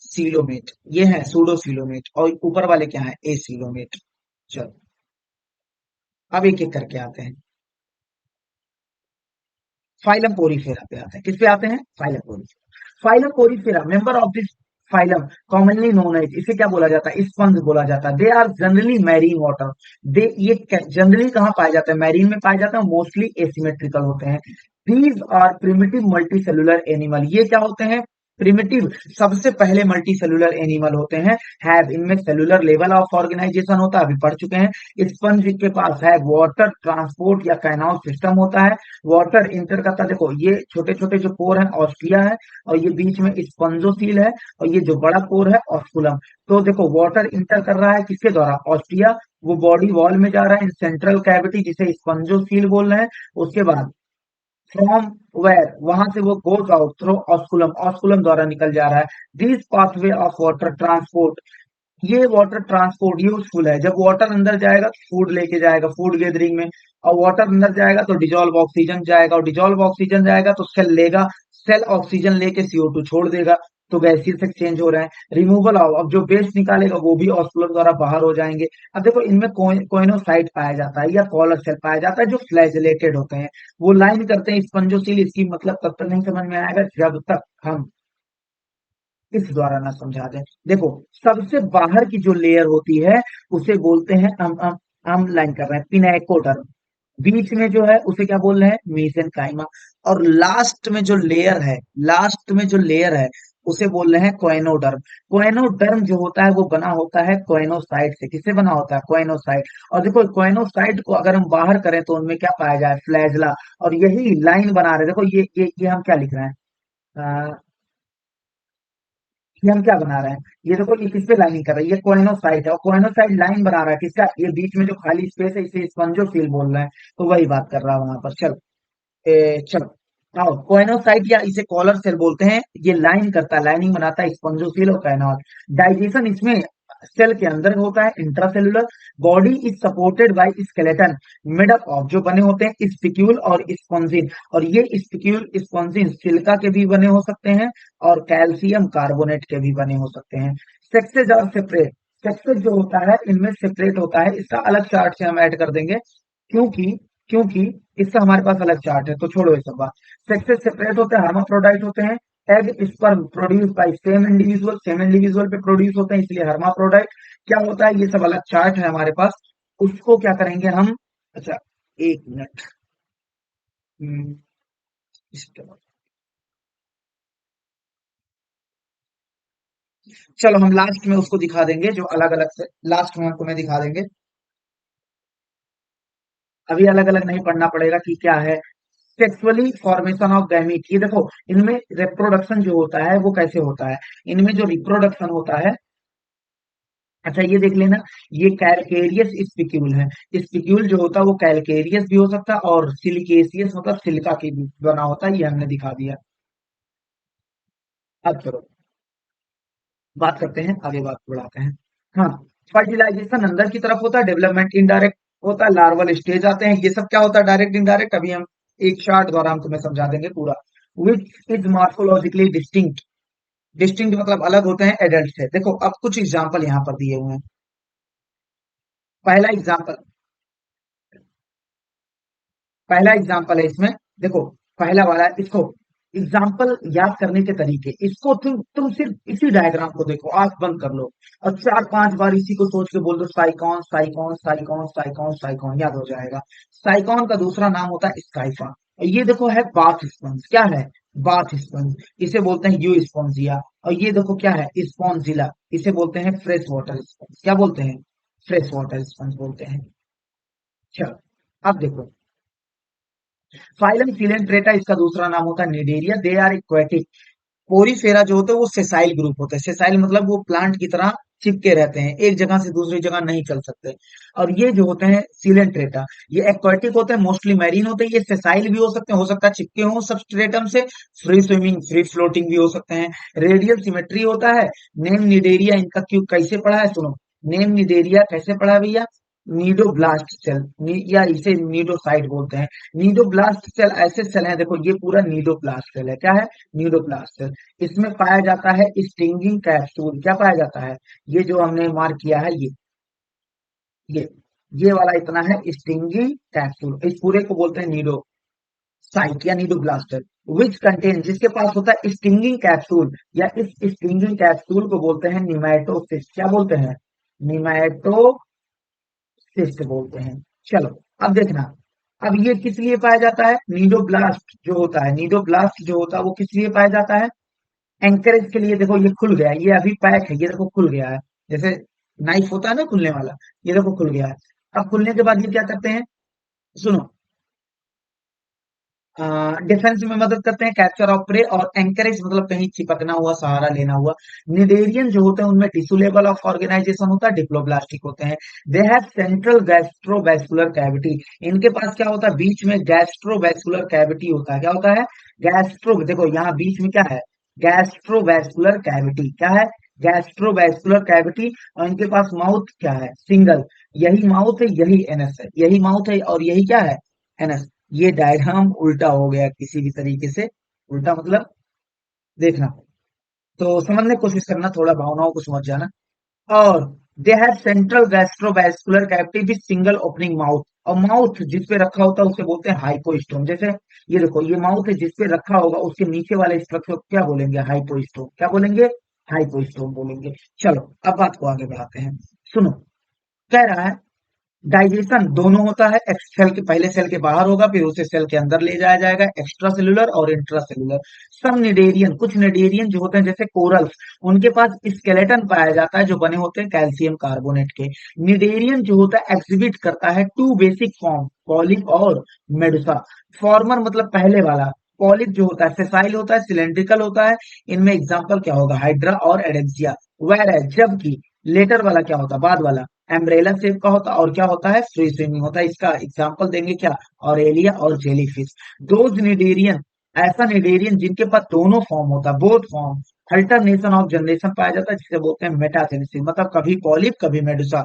सीलोमेट, ये है सूडो सीलोमेट, और ऊपर वाले क्या है, ए सीलोमेट। चलो अब एक एक करके आते हैं, फाइलम पोरीफेरा पे आते हैं, किस पे आते हैं, phylum porifera. Phylum porifera member of this phylum commonly known as, इसे क्या बोला जाता है, स्पंज बोला जाता है। They are generally marine water, they ये जनरली कहाँ पाया जाता है, मैरीन में पाया जाता है, मोस्टली एसिमेट्रिकल होते हैं। These are primitive multi cellular animal, ये क्या होते हैं, प्रिमिटिव सबसे पहले मल्टी सेलुलर एनिमल होते हैं। हैव, इनमें सेलुलर लेवल ऑफ ऑर्गेनाइजेशन होता है, अभी पढ़ चुके हैं। स्पंज के पास है वाटर ट्रांसपोर्ट या कैनाल सिस्टम होता है, वाटर इंटर करता है। देखो ये छोटे छोटे जो पोर है ऑस्ट्रिया है, और ये बीच में स्पंजोसील है, और ये जो बड़ा पोर है ऑस्कुलम। तो देखो वाटर इंटर कर रहा है किसके द्वारा, ऑस्ट्रिया, वो बॉडी वॉल में जा रहा है इन सेंट्रल कैविटी जिसे स्पंजोसील बोल रहे हैं। उसके बाद फ्रॉम वेयर, वहां से वो goes out through osculum, osculum द्वारा निकल जा रहा है। This pathway of water transport, ये वाटर ट्रांसपोर्ट यूजफुल है। जब वाटर अंदर जाएगा तो फूड लेके जाएगा, फूड गैदरिंग में, और वाटर अंदर जाएगा तो डिजोल्व ऑक्सीजन जाएगा, और डिजोल्व ऑक्सीजन जाएगा तो सेल लेगा, सेल ऑक्सीजन लेके CO2 छोड़ देगा, तो गैसियस एक्सचेंज हो रहा है। रिमूवल ऑफ, अब जो वेस्ट निकालेगा वो भी ऑस्कुलम द्वारा बाहर हो जाएंगे। अब देखो इनमें कोइनोसाइट पाया जाता है या कॉलर सेल पाया जाता है जो फ्लैजेलेटेड होते हैं, वो लाइन करते हैं स्पंजोसील। इसकी मतलब तब तक नहीं समझ में आएगा जब तक हम इस द्वारा ना समझा दें। देखो सबसे बाहर की जो लेयर होती है उसे बोलते हैं हम लाइन कर रहे हैं पिनाकोडर्म, बीच में जो है उसे क्या बोल रहे हैं, मेसेनकाइमा। और लास्ट में जो लेयर है, लास्ट में जो लेयर है उसे बोल रहे हैं कोएनोडर्म। कोएनोडर्म जो होता है वो बना होता है कोएनोसाइट से, किससे बना होता है, कोएनोसाइट। और देखो कोएनोसाइट को अगर हम बाहर करें तो उनमें क्या पाया जाए, फ्लैजला। और यही लाइन बना रहे, देखो ये हम क्या लिख रहे हैं, ये हम क्या बना रहे हैं, ये देखो ये किस पे लाइनिंग कर रहा है, ये कोइनोसाइट है, और कोइनोसाइट लाइन बना रहा है किसका, ये बीच में जो खाली स्पेस है इसे स्पंजोफिल बोल रहे हैं। तो वही बात कर रहा है वहां पर। चल चलो आओ, कोइनोसाइट या इसे कॉलर सेल बोलते हैं, ये लाइन करता है, लाइनिंग बनाता है स्पंजोफिल और कैनाल। डाइजेशन इसमें सेल के अंदर होता है, intracellular. Body is supported by skeleton made up of, जो बने होते हैं स्पिक्यूल और स्पॉन्जिन। और ये स्पिक्यूल स्पॉन्जिन सिलिका के भी बने हो सकते हैं, और कैल्शियम कार्बोनेट के भी बने हो सकते हैं। सेक्सेज और सेपरेट, सेक्सेज जो होता है इनमें सेपरेट होता है, इसका अलग चार्ट से हम ऐड कर देंगे, क्योंकि क्योंकि इसका हमारे पास अलग चार्ट है, तो छोड़ो ये सब बात। सेक्सेस सेपरेट होते हैं, हर्माफ्रोडाइट होते हैं। Egg sperm produce by same individual पे प्रोड्यूस होते हैं, इसलिए हर्माफ्रोडाइट। क्या होता है, ये सब अलग चार्ट है हमारे पास, उसको क्या करेंगे हम, अच्छा एक मिनट, हम्म, चलो हम लास्ट में उसको दिखा देंगे जो अलग अलग से, लास्ट में हम तुम्हें दिखा देंगे, अभी अलग अलग नहीं पढ़ना पड़ेगा कि क्या है। सेक्सुअली फॉर्मेशन ऑफ गैमीट, ये देखो इनमें रिप्रोडक्शन जो होता है वो कैसे होता है, इनमें जो रिप्रोडक्शन होता है, अच्छा ये देख लेना, ये कैलकेरियस स्पिक्यूल है। स्पिक्यूल जो होता है वो कैलकेरियस भी हो सकता है, और सिलिकेसियस मतलब सिलिका की भी बना होता है, ये हमने दिखा दिया। अब चलो बात करते हैं, आगे बात बढ़ाते हैं। हाँ, फर्टिलाइजेशन अंदर की तरफ होता है, डेवलपमेंट इनडायरेक्ट होता है, लार्वल स्टेज आते हैं, ये सब क्या होता है, डायरेक्ट इनडायरेक्ट, अभी हम एक चार्ट द्वारा हम तुम्हें समझा देंगे पूरा। Which is morphologically distinct, distinct मतलब अलग होते हैं एडल्ट से। देखो अब कुछ एग्जाम्पल यहाँ पर दिए हुए हैं। पहला एग्जाम्पल, पहला एग्जाम्पल है इसमें, देखो पहला वाला है, इसको एग्जाम्पल याद करने के तरीके, इसको तुम सिर्फ इसी डायग्राम को देखो, आंख बंद कर लो और चार पांच बार इसी को सोच के बोल दो, साइकॉन साइकॉन साइकॉन साइकॉन साइकॉन, याद हो जाएगा। साइकॉन का दूसरा नाम होता है स्काइफा। ये देखो है बाथ स्पंज, क्या है, बाथ स्पंज, इसे बोलते हैं यू स्पॉन्जिया। और ये देखो क्या है, स्पॉन्जिला, इसे बोलते हैं फ्रेश वाटर स्पंज। क्या बोलते हैं, फ्रेश वाटर स्पंज बोलते हैं। चलो अब देखो, फाइलम सिलेंट्रेटा इसका दूसरा नाम होता है Cnidaria. They are aquatic, Porifera जो होते हैं वो सेसाइल ग्रुप होते हैं। सेसाइल मतलब वो प्लांट की तरह चिपके रहते हैं, एक जगह से दूसरी जगह नहीं चल सकते। और ये जो होते हैं सिलेंट्रेटा, ये एक्वेटिक होते हैं, मोस्टली मैरीन होते हैं। ये सेसाइल भी हो सकता है चिपके हों सबस्ट्रेटम से, फ्री स्विमिंग फ्री फ्लोटिंग भी हो सकते हैं। रेडियल सिमेट्री होता है। नेम निडेरिया इनका क्यों कैसे पढ़ा है सुनो, नेम निडेरिया कैसे पढ़ा है भैया, नीडोब्लास्ट सेल, या इसे नीडोसाइट बोलते हैं। नीडोब्लास्ट सेल ऐसे सेल हैं, देखो ये पूरा नीडोब्लास्ट सेल है, क्या है, न्यूरोप्लास्ट सेल। इसमें पाया जाता है स्टिंगिंग कैप्सूल। क्या पाया जाता है, ये जो हमने मार्क किया है, ये ये वाला इतना है स्टिंगिंग कैप्सूल। इस पूरे को बोलते हैं नीडो साइट या नीडोब्लास्ट सेल। विच कंटेन, जिसके पास होता है स्टिंगिंग कैप्सूल, या इस स्टिंगिंग कैप्सूल को बोलते हैं निमैटोसिस्ट। क्या बोलते हैं, निमैटोसिस्ट बोलते हैं। चलो अब देखना, अब ये किस लिए पाया जाता है, नीडोब्लास्ट जो होता है, नीडोब्लास्ट जो होता है वो किस लिए पाया जाता है, एंकरेज के लिए। देखो ये खुल गया है, ये अभी पैक है, ये देखो खुल गया है, जैसे नाइफ होता है ना खुलने वाला, ये देखो खुल गया है। अब खुलने के बाद ये क्या करते हैं, सुनो, डिफेंस में मदद करते हैं, कैप्चर ऑफ प्रे, और एंकरेज मतलब कहीं चिपकना हुआ, सहारा लेना हुआ। निडेरियन जो होते हैं उनमें टिश्यू लेवल ऑफ ऑर्गेनाइजेशन होता है, डिप्लोब्लास्टिक होते हैं। They have central gastrovascular cavity, इनके पास क्या होता है, बीच में गैस्ट्रोवैस्कुलर कैविटी होता है। क्या होता है, गैस्ट्रो, देखो यहाँ बीच में क्या है, गैस्ट्रोवैस्कुलर कैविटी, क्या है, गैस्ट्रोवैस्कुलर कैविटी। और इनके पास माउथ क्या है, सिंगल, यही माउथ है, यही एनएस है, यही माउथ है और यही क्या है, एनएस। ये डायग्राम उल्टा हो गया किसी भी तरीके से, उल्टा मतलब देखना, तो समझने की कोशिश करना, थोड़ा भावनाओं को समझ जाना। और they have central gastrovascular cavity with single opening mouth, और माउथ जिस पे रखा होता है उसे बोलते हैं हाइपोस्टोम। जैसे ये देखो, ये माउथ है जिस पे रखा होगा, उसके नीचे वाले स्ट्रक्चर को क्या बोलेंगे, हाइपोस्टोम। क्या बोलेंगे, हाइपोस्टोम बोलेंगे। चलो अब बात को आगे बढ़ाते हैं, सुनो, कह रहा है डाइजेशन दोनों होता है, सेल के पहले सेल के बाहर होगा, फिर उसे सेल के अंदर ले जाया जाएगा, एक्स्ट्रा सेलुलर और इंट्रा सेलुलर। सब निडेरियन, कुछ निडेरियन जो होते हैं जैसे कोरल्स, उनके पास स्केलेटन पाया जाता है जो बने होते हैं कैल्शियम कार्बोनेट के। निडेरियन जो होता है एग्जिबिट करता है टू बेसिक फॉर्म, पॉलिप और मेडुसा। फॉर्मर मतलब पहले वाला, पॉलिप जो होता है सेसाइल होता है, सिलेंड्रिकल होता है। इनमें एग्जाम्पल क्या होगा, हाइड्रा और एडेक्सिया। वेर है, जबकि लेटर वाला क्या होता है, बाद वाला एम्ब्रेला शेप का होता है, और क्या होता है, फ्री स्विमिंग होता है। इसका एग्जांपल देंगे क्या, ऑरेलिया और जेलीफिश। दोज निडेरियन, ऐसा निडेरियन जिनके पास दोनों फॉर्म होता है, both form, alternation of generation पाया जाता है, जिसे बोलते हैं मेटाजेनेसिस, मतलब कभी पॉलिप कभी Medusa.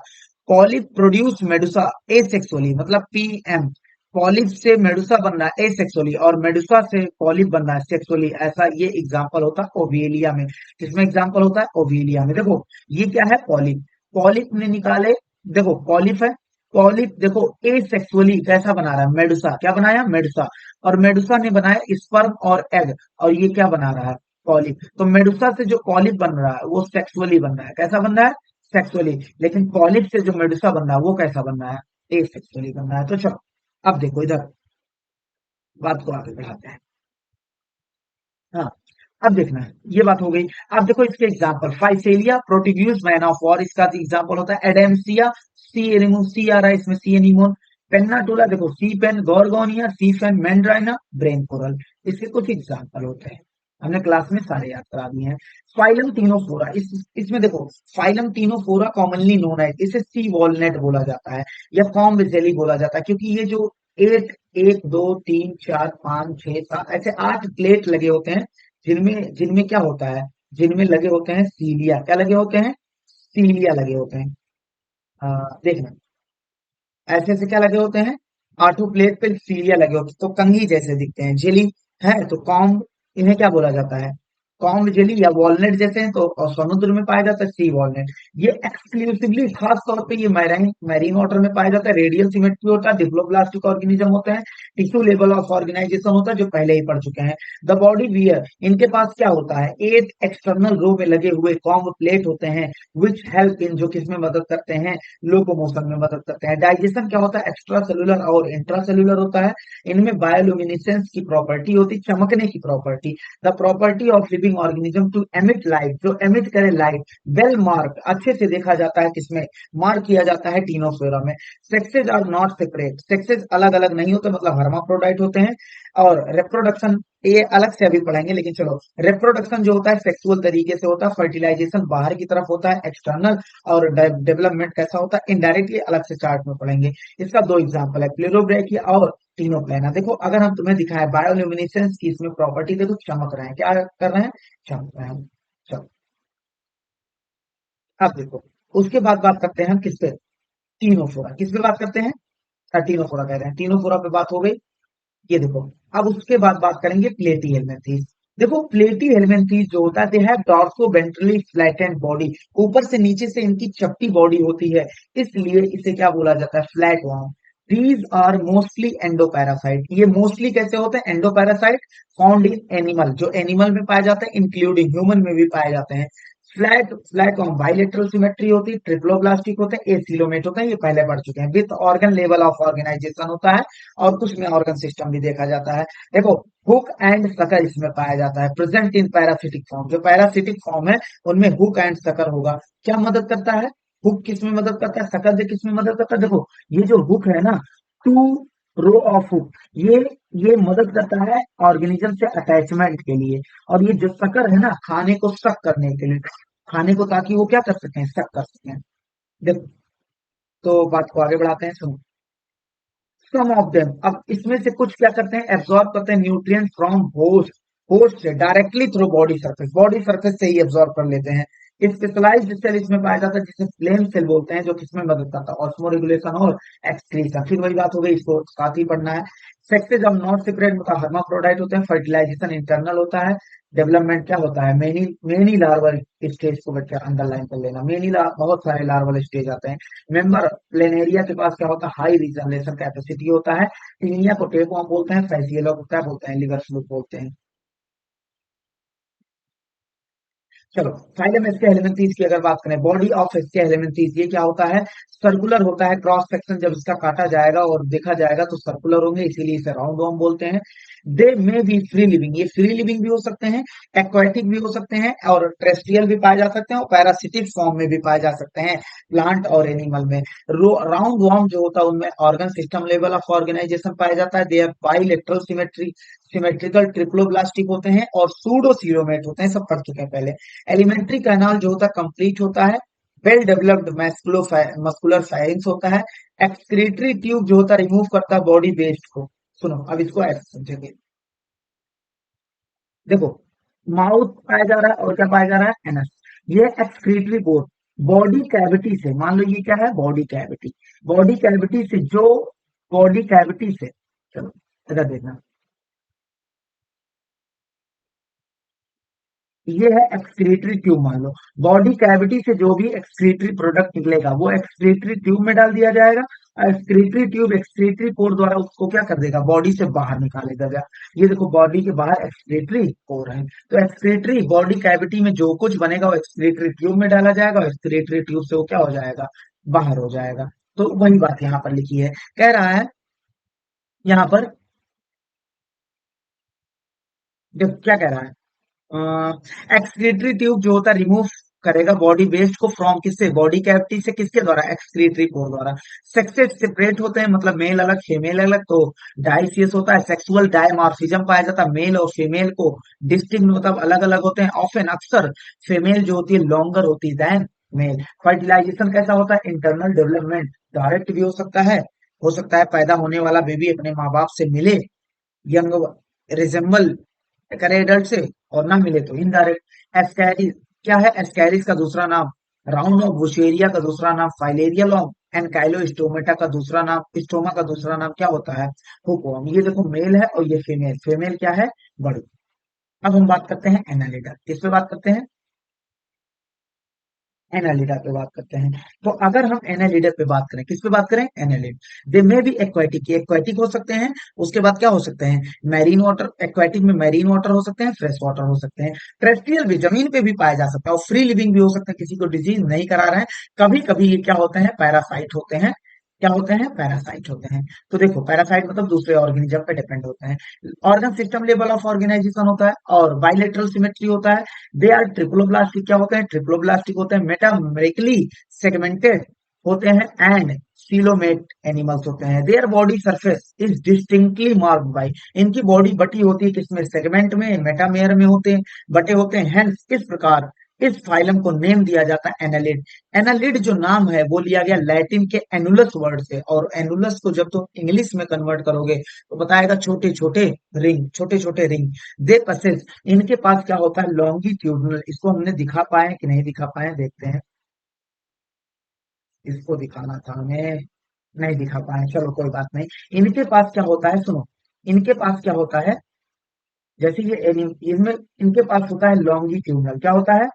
Polyp produce Medusa asexually, मतलब पीएम, पॉलिप से मेडुसा बन रहा है एसेक्सुअली, और मेडुसा से पॉलिप बन रहा है सेक्सुअली। ऐसा ये एग्जांपल होता है ओवेलिया में। किसमें एग्जांपल होता है, ओवेलिया में। देखो ये क्या है, पॉलिप, पॉलिप ने निकाले, देखो पॉलिप है, पॉलिप देखो ए सेक्सुअली कैसा बना रहा है, मेडुसा, क्या बनाया, मेडुसा। और मेडुसा ने बनाया स्पर्म और एग, और ये क्या बना रहा है, पॉलिप। तो मेडुसा से जो पॉलिप बन रहा है वो सेक्सुअली बन रहा है, कैसा बन रहा है, सेक्सुअली। लेकिन पॉलिप से जो मेडुसा बन रहा है वो कैसा बन रहा है, ए सेक्सुअली बन रहा है। तो चलो अब देखो इधर, बात को आगे बढ़ाते हैं। हाँ, अब देखना है, ये बात हो गई। अब देखो इसके एग्जांपल, फाइसेलिया प्रोटिव्यूस मैन ऑफ वॉर, इसका एग्जांपल होता है एडेमसिया, सी एनिमो, सी आ रहा है इसमें, सी एनिमोन। पेन्नाटूला देखो, sea pen Gorgonia, sea pen Meandrina, brain coral. इसके कुछ एग्जांपल होते हैं, हमने क्लास में सारे याद करा दिए हैं। फाइलम टीनोफोरा, इसमें देखो, फाइलम टीनोफोरा कॉमनली नोन है, इसे सी वॉलनट बोला जाता है या कॉम विजेली बोला जाता है, क्योंकि ये जो एट, एक दो तीन चार पांच छह सात ऐसे आठ प्लेट लगे होते हैं, जिनमें जिनमें क्या होता है, जिनमें लगे होते हैं सीलिया, क्या लगे होते हैं, सीलिया लगे होते हैं। देखना, ऐसे ऐसे क्या लगे होते हैं, आठों प्लेट पे सीलिया लगे होते तो कंघी जैसे दिखते हैं। जेली है तो कॉम्ब, इन्हें क्या बोला जाता है? कॉम्ब जेली या वॉलनट जैसे हैं तो और समुद्र में पाया जाता है सी वॉलनट। ये एक्सक्लूसिवली खास तौर पे ये मैरीन मैरीन वाटर में पाया जाता है। रेडियल सिमेट्री होता है, डिप्लोप्लास्टिक ऑर्गेनिज्म होते हैं, टिश्यू लेवल ऑफ ऑर्गेनाइजेशन होता है जो पहले ही पढ़ चुके हैं। द बॉडी वियर, इनके पास क्या होता है? 8 एक्सटर्नल रो में लगे हुए कॉम्ब प्लेट होते हैं विच हेल्प इन, जो किसमें मदद करते हैं? लोकोमोशन में मदद करते हैं। डाइजेशन क्या होता है? एक्स्ट्रा सेलुलर और इंट्रा सेलुलर होता है। इनमें बायोल्यूमिनेसेंस की प्रॉपर्टी होती है, चमकने की property. The property of living organism to emit light, जो एमिट करे लाइट। वेल मार्क, अच्छे से देखा जाता है किसमें? मार्क किया जाता है टीनोफोरा में। Sexes are not separate, sexes अलग अलग नहीं होते, मतलब हर्माफ्रोडाइट होते हैं। और रिप्रोडक्शन ये अलग से अभी पढ़ेंगे, लेकिन चलो, रिप्रोडक्शन जो होता है सेक्सुअल तरीके से होता है। फर्टिलाइजेशन बाहर की तरफ होता है, एक्सटर्नल। और डेवलपमेंट कैसा होता है? इनडायरेक्टली अलग से चार्ट में पढ़ेंगे। इसका दो एग्जांपल है, प्लेरोब्रैकिया और टीनोप्लाना। देखो अगर हम तुम्हें दिखाए बायोल्यूमिनेसेंस की इसमें प्रॉपर्टी, देखो चमक रहे हैं, क्या कर रहे हैं? चमक रहे हैं। चलो अब देखो, उसके बाद बात करते हैं हम किस पे? टीनोफोरा। किस पे बात करते हैं? टीनोफोरा कह रहे हैं, टीनोफोरा पे बात हो गई। ये देखो, अब उसके बाद बात करेंगे प्लेटी हेलमिंथीज। देखो प्लेटी हेलमिंथीज जो होता है, they have dorso ventrally flattened body, ऊपर से नीचे से इनकी चपटी बॉडी होती है, इसलिए इसे क्या बोला जाता है? Flat worm. These are mostly endoparasite, ये मोस्टली कैसे होते हैं? एंडोपैरासाइट फाउंड इन एनिमल, जो एनिमल में पाए जाते हैं, इंक्लूडिंग ह्यूमन में भी पाए जाते हैं। Flat flat on bilateral symmetry होती है, ट्रिप्लोब्लास्टिक होते हैं, एसिलोमेट होते हैं, ये पहले पढ़ चुके हैं। With organ level of organisation होता है, और कुछ में ऑर्गन सिस्टम भी देखा जाता है। देखो, हुक एंड सकर इसमें पाया जाता है, प्रेजेंट इन पैरासिटिक फॉर्म। जो पैरासिटिक फॉर्म है उनमें हुक एंड सकर होगा। क्या मदद करता है? हुक किस में मदद करता है? सकर किस में मदद करता है? देखो, ये जो हुक है ना, टू रो ऑफ हुक, ये मदद करता है ऑर्गेनिज्म से अटैचमेंट के लिए। और ये जो सकर है ना, खाने को सक करने के लिए, खाने को, ताकि वो क्या कर सकें? सक कर सकें। देखो, तो बात को आगे बढ़ाते हैं, सुनो। सम ऑफ देम, अब इसमें से कुछ क्या करते हैं? एब्जॉर्ब करते हैं न्यूट्रिएंट फ्रॉम होस्ट, होस्ट से डायरेक्टली थ्रू बॉडी सरफेस से ही एब्जॉर्ब कर लेते हैं। स्पेशलाइज्ड सेल इसमें पाया जाता है जिसे फ्लेम सेल बोलते हैं, जो किसमें मदद करता है? ऑस्मो रेगुलेशन और एक्सक्रीशन। फिर वही बात हो गई, इसको साथ ही पढ़ना है। सेक्सेज ऑफ नॉट सेपरेट, मतलब हर्माफ्रोडाइट होते हैं। फर्टिलाइजेशन इंटरनल होता है। डेवलपमेंट क्या होता है? मेनी मेनी लार्वल स्टेज को बच्चा अंडरलाइन कर लेना, बहुत सारे लार्वल स्टेज आते हैं। मेंबर प्लेनेरिया के पास क्या होता है? हाई रिजर्वेशन कैपेसिटी होता है। टीनिया को टेपवर्म बोलते हैं, फैसियोला को क्या बोलते हैं? लिवर फ्लूक बोलते हैं। चलो, फाइलम एस्के एलिमेंथीज की अगर बात करें, बॉडी ऑफ एस्के एलिमेंथीज, ये क्या होता है? सर्कुलर होता है। क्रॉस सेक्शन जब इसका काटा जाएगा और देखा जाएगा तो सर्कुलर होंगे, इसीलिए इसे राउंड वॉर्म बोलते हैं। दे में बी फ्री लिविंग, ये फ्री लिविंग भी हो सकते हैं, एक्वाटिक भी हो सकते हैं, और टेरेस्ट्रियल भी पाए जा सकते हैं, और पैरासिटिक फॉर्म में भी पाए जा सकते हैं, प्लांट और एनिमल में। राउंड वॉर्म जो होता है उनमें organ system level of organisation पाया जाता है। They have bilateral symmetrical triploblastic होते हैं, और सूडो सीरोमेट होते हैं, सब पढ़ चुके हैं पहले। एलिमेंट्री कैनाल जो होता है कंप्लीट होता है। वेल डेवलप्ड मस्कुलर फायरिंग्स होता है। एक्सक्रीटरी ट्यूब जो होता है रिमूव करता है बॉडी वेस्ट को। सुनो, अब इसको ऐसे समझेंगे। देखो, माउथ पाया जा रहा है और क्या पाया जा रहा है? एनस। ये एक्सक्रीटरी बोर्ड, बॉडी कैविटी से, मान लो ये क्या है? Body cavity. बॉडी कैविटी से जो बॉडी कैविटी से, चलो इधर देखना, ये है एक्सक्रीटरी ट्यूब, मान लो। बॉडी कैविटी से जो भी एक्सक्रीटरी प्रोडक्ट निकलेगा वो एक्सक्रीटरी ट्यूब में डाल दिया जाएगा, और एक्सक्रीटरी ट्यूब एक्सक्रीटरी पोर द्वारा उसको क्या कर देगा? बॉडी से बाहर निकालेगा जा। ये देखो, बॉडी के बाहर एक्सक्रीटरी पोर है, तो एक्सक्रीटरी बॉडी कैविटी में जो कुछ बनेगा वो एक्सक्रीटरी ट्यूब में डाला जाएगा, और एक्सक्रीटरी ट्यूब से वो क्या हो जाएगा? बाहर हो जाएगा। तो वही बात यहाँ पर लिखी है, कह रहा है यहाँ पर, देखो क्या कह रहा है? एक्सक्रीटरी ट्यूब जो होता है रिमूव करेगा बॉडी वेस्ट को फ्रॉम, किससे? बॉडी कैविटी से। किसके द्वारा? एक्सक्रीटरी पोर द्वारा। सेक्सेस सेपरेट होते हैं, मतलब मेल अलग फीमेल अलग, तो डाइसियस होता है। सेक्सुअल डायमॉर्फिज्म पाया जाता है, मेल और फीमेल को डिस्टिंक्ट, मतलब अलग अलग होते हैं। ऑफन, अक्सर फीमेल जो होती है लॉन्गर होती है देन मेल। फर्टिलाइजेशन कैसा होता है? इंटरनल डेवलपमेंट, डायरेक्ट भी हो सकता है पैदा होने वाला बेबी अपने माँ बाप से मिले, यंग रिजेंबल करे एडल्ट से, और ना मिले तो इनडायरेक्ट। एस्कैरिस क्या है? एस्कैरिस का दूसरा नाम राउंड ऑफ बुशेरिया का दूसरा नाम फाइलेरियल ऑफ एनकाइलोस्टोमेटा का दूसरा नाम, स्टोमा का दूसरा नाम क्या होता है? हुकवर्म। ये देखो मेल है और ये फीमेल, फीमेल क्या है? बड़ी। अब हम बात करते हैं एनालिडा, किस पे बात करते हैं? एनालिडा पे बात करते हैं। तो अगर हम एनालिडा पे बात करें, किस पे बात करें? एनालिड। दे में भी एक्वाटिक, एक्वाटिक हो सकते हैं। उसके बाद क्या हो सकते हैं? मैरीन वाटर, एक्वाटिक में मैरीन वाटर हो सकते हैं, फ्रेश वाटर हो सकते हैं। टेरेस्ट्रियल भी, जमीन पे भी पाया जा सकता है, और फ्री लिविंग भी हो सकता है, किसी को डिजीज नहीं करा रहे हैं। कभी कभी ये क्या होते हैं? पैरासाइट होते हैं। क्या होते हैं? पैरासाइट होते हैं। तो देखो पैरासाइट मतलब दूसरे ऑर्गेनिज्म पे डिपेंड होते हैं। Organ system level of organisation होता है, और बाइलेटरल सिमेट्री होता है। दे आर ट्रिप्लोब्लास्टिक, क्या होते हैं? ट्रिप्लोब्लास्टिक होते हैं। मेटामेरिकली सेगमेंटेड होते हैं, एंड सीलोमेट एनिमल्स होते हैं। Their body surface is distinctly marked by, इनकी बॉडी बटी होती है किसमें? सेगमेंट में, मेटामेयर में होते हैं, बटे होते हैं। हेंस इस प्रकार इस फाइलम को नेम दिया जाता है एनालिड। एनालिड जो नाम है वो लिया गया लैटिन के एनुलस वर्ड से, और एनुलस को जब तुम इंग्लिश में कन्वर्ट करोगे तो बताएगा छोटे छोटे रिंग, छोटे छोटे रिंग। दे पसेस, इनके पास क्या होता है? लॉन्गिट्यूडनल, इसको हमने दिखा पाए कि नहीं दिखा पाए, देखते हैं। इसको दिखाना था हमें, नहीं दिखा पाए, चलो कोई बात नहीं। इनके पास क्या होता है, सुनो। इनके पास क्या होता है? जैसे ये इनमें इनके पास होता है लॉन्गिट्यूडनल, क्या होता है?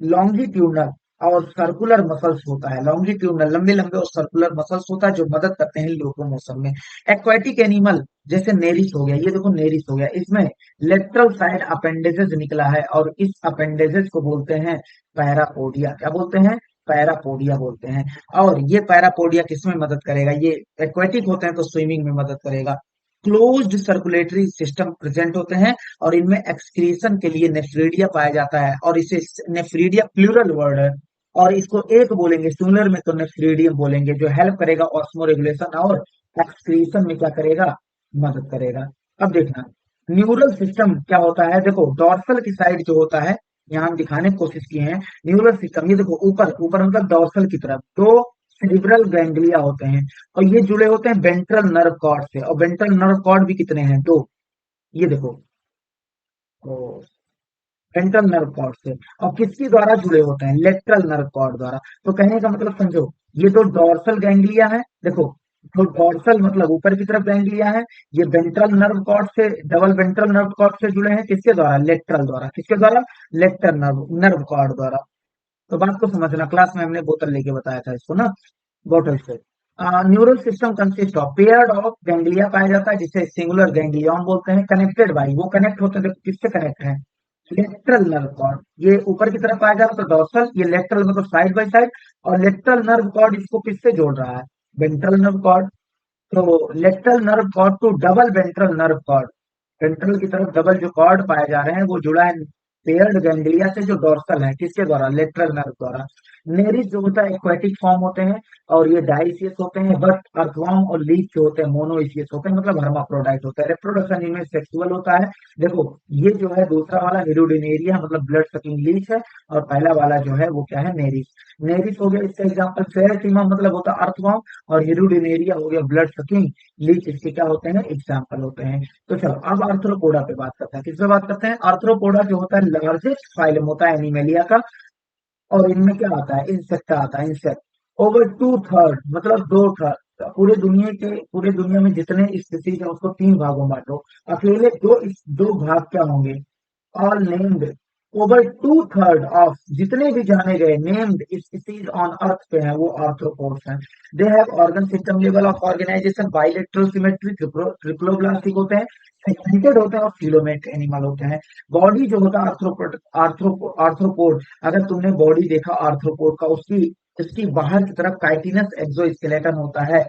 लॉन्गिट्यूडनल और सर्कुलर मसल्स होता है। लॉन्गिट्यूडनल लंबे लंबे और सर्कुलर मसल्स होता है जो मदद करते हैं लोकोमोशन में। एक्वाटिक एनिमल जैसे नेरिस हो गया, ये देखो नेरिस हो गया, इसमें लेटरल साइड अपेंडेजेस निकला है, और इस अपेंडेजेस को बोलते हैं पैरापोडिया। क्या बोलते हैं? पैरापोडिया बोलते हैं। और ये पैरापोडिया किसमें मदद करेगा? ये एक्वाटिक होते हैं तो स्विमिंग में मदद करेगा। क्लोज्ड सर्कुलेटरी सिस्टम प्रेजेंट होते हैं, और इनमें एक्सक्रीशन के लिए नेफ्रीडिया पाया जाता है, और इसे नेफ्रीडिया प्लूरल वर्ड है, और इसको एक बोलेंगे, सिंगुलर में तो नेफ्रीडियम बोलेंगे, जो हेल्प करेगा ऑस्मो रेगुलेशन और एक्सक्रीशन में क्या करेगा? मदद करेगा। अब देखना न्यूरल सिस्टम क्या होता है, देखो डॉर्सल की साइड जो होता है, यहाँ हम दिखाने की कोशिश किए हैं। न्यूरल सिस्टम, ये देखो ऊपर ऊपर मतलब डॉर्सल की तरफ दो सेरिब्रल गैंग्लिया होते हैं, और ये जुड़े होते हैं वेंट्रल नर्व कॉर्ड से, और वेंट्रल नर्व कॉर्ड भी कितने हैं? दो। ये देखो, वेंट्रल नर्व कॉर्ड से। और किसके द्वारा जुड़े होते हैं? लेटरल नर्व कॉर्ड द्वारा। तो कहने का मतलब समझो, ये दो डॉर्सल गैंग्लिया है, देखो, तो डॉर्सल मतलब ऊपर की तरफ गैंग्लिया है। ये वेंट्रल नर्व कॉर्ड से, डबल वेंट्रल नर्व कॉर्ड से जुड़े हैं, किसके द्वारा? लेटरल द्वारा। किसके द्वारा? लेटर नर्व नर्व कॉर्ड द्वारा। तो बात को समझना, क्लास में हमने बोतल लेके बताया था इसको ना, बॉटल से। Neural system consist of pair of ganglia पाया जाता है, जिसे सिंगुलर गैंग्लियन बोलते हैं। कनेक्टेड बाई, वो कनेक्ट होते हैं, देखो किससे कनेक्ट है? Lateral nerve cord. ये ऊपर की तरफ पाया जाता है तो डॉर्सल, ये लेटरल मतलब साइड बाय साइड, और लेटरल नर्व कॉर्ड इसको किससे जोड़ रहा है? Ventral nerve cord. तो lateral nerve cord to double ventral nerve cord, ventral की तरफ डबल जो कॉर्ड पाए जा रहे हैं वो जुड़ा है पेयर्ड गैंग्लिया से, जो डॉर्सल है, किसके द्वारा? लेटरल नर्व द्वारा। नेरिस जो होता है एक्वाटिक फॉर्म होते हैं, और ये डाइसियस होते हैं, बट अर्थवर्म और लीच जो होते हैं मोनोइसियस होते हैं, मतलब हर्माफ्रोडाइट होता है। रिप्रोडक्शन इनमें सेक्सुअल होता है। देखो ये जो है दूसरा वाला हिरुडिनेरिया मतलब ब्लड सकिंग लीच है, और पहला वाला जो है वो क्या है? नेरिस। नेरिस हो गया इसका एग्जाम्पल। फेरेटिमा मतलब होता है अर्थवर्म, और हिरुडिनेरिया हो गया ब्लड सकिंग लीच, इसके क्या होते हैं? एग्जाम्पल होते हैं। तो चलो अब आर्थ्रोपोडा पे बात करते हैं। किस पे बात करते हैं? आर्थ्रोपोडा जो होता है लार्जेस्ट फाइलम होता है एनिमेलिया का, और इनमें क्या आता है? इंसेक्ट आता है, इंसेक्ट। ओवर टू थर्ड मतलब दो थर्ड, पूरे दुनिया में जितने स्पीसीज है उसको तीन भागों में बांटो, अकेले दो भाग क्या होंगे? All named. Over two third of जितने भी जाने गए नेम्ड स्पीसीज ऑन अर्थ पे हैं वो आर्थ्रोपोड्स हैं। They have organ system level of organisation, bilateral symmetry, triploblastic होते हैं, सेगमेंटेड होते हैं, और फिलोमेट एनिमल होते हैं। बॉडी जो होता है आर्थ्रोपोड, अगर तुमने बॉडी देखा आर्थ्रोपोड का, उसकी उसकी बाहर की तरफ काइटिनस एक्सोस्केलेटन होता है,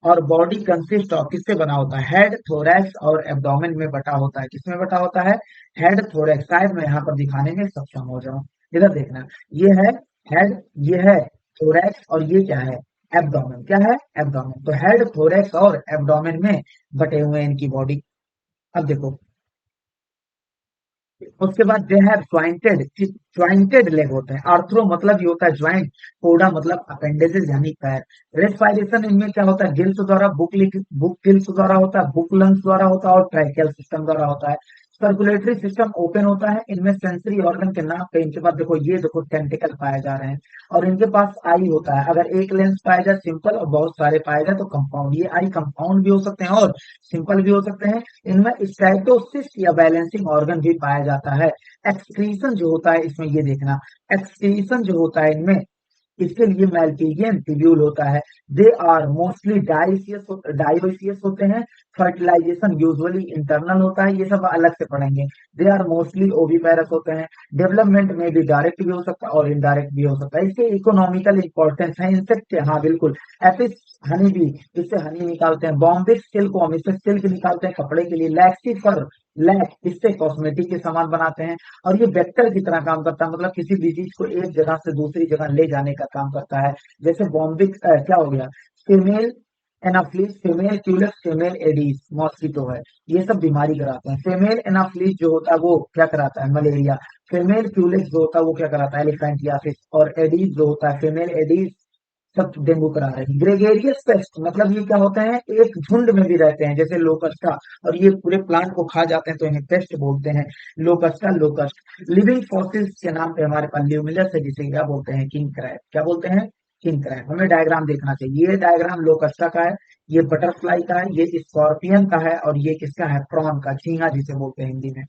और बॉडी कंसिस्ट ऑफ किससे बना होता है? हेड, थोरैक्स और एब्डोमेन में बटा होता है। किसमें बटा होता है? Head, thorax. शायद मैं यहाँ पर दिखाने में सक्षम हो जाऊं, इधर देखना, ये है हेड, ये है थोरैक्स, और ये क्या है? एब्डोमेन। क्या है? एब्डोमेन। तो हेड, थोरैक्स और एब्डोमेन में बटे हुए हैं इनकी बॉडी। अब देखो, उसके बाद दे हैव ज्वाइंटेड लेग होते हैं। आर्थ्रो मतलब ये होता है ज्वाइंट, पोडा मतलब अपेंडेजेस यानी पैर। रेस्पायरेशन इनमें क्या होता है? गिल्स द्वारा, बुक गिल्स द्वारा होता है, बुक लंग्स द्वारा होता है, और ट्रैकियल सिस्टम द्वारा होता है। सर्कुलेटरी सिस्टम ओपन होता है, इनमें सेंसरी ऑर्गन के नाम पे इनके पास देखो, ये देखो टेंटिकल पाए जा रहे हैं, और इनके पास आई होता है। अगर एक लेंस पाया जाए सिंपल और बहुत सारे पाए जाए तो कंपाउंड। ये आई कंपाउंड भी हो सकते हैं और सिंपल भी हो सकते हैं। इनमें स्टैटोसिस्ट या बैलेंसिंग ऑर्गन भी पाया जाता है। एक्सक्रीशन जो होता है इसमें, ये देखना, एक्सक्रीशन जो होता है इनमें, इसके लिए मैल्पीजियन ट्यूब्यूल होता है। दे आर मोस्टली डायोसियस होते हैं। फर्टिलाइजेशन यूजुअली इंटरनल होता है, ये सब अलग से पढ़ेंगे। दे आर मोस्टली ओविपेरस होते हैं। डेवलपमेंट में भी डायरेक्ट भी हो सकता है और इनडायरेक्ट भी हो सकता है। इसके इकोनॉमिकल इंपॉर्टेंस है इंसेक्ट, हाँ बिल्कुल। एपिस हनी भी, इससे हनी निकालते हैं। बॉम्बिक सिल्क, हम इससे सिल्क निकालते हैं कपड़े के लिए। लैक्सीफर, लैक, इससे कॉस्मेटिक के सामान बनाते हैं। और ये वेक्टर की तरह काम करता है, मतलब किसी डिजीज को एक जगह से दूसरी जगह ले जाने का काम करता है। जैसे बॉम्बिक क्या हो गया, female Anopheles, female Culex, female Aedes mosquito है, ये सब बीमारी कराते हैं। फीमेल एनाफ्लीज जो होता है वो क्या कराता है, मलेरिया। फीमेल क्यूलेक्स जो होता है वो क्या कराता है, एलिफेंटियासिस। और एडीज जो होता है, फीमेल एडीज, सब डेंगू करा रहे हैं। ग्रेगेरियस पेस्ट मतलब ये क्या होते हैं, एक झुंड में भी रहते हैं, जैसे लोकस्टा, और ये पूरे प्लांट को खा जाते हैं तो इन्हें पेस्ट बोलते हैं। लोकस्टा, लोकस्ट। लिविंग फॉसिल्स के नाम पे हमारे पास ल्यूमिनस है, जिसे क्या बोलते हैं, किंग क्रैब। क्या बोलते हैं, किंग क्रैब। हमें डायग्राम देखना चाहिए। ये डायग्राम लोकस्टा का है, ये बटरफ्लाई का है, ये स्कॉर्पियन का है, और ये किसका है, प्रॉन का, झींगा जिसे बोलते हैं हिंदी में।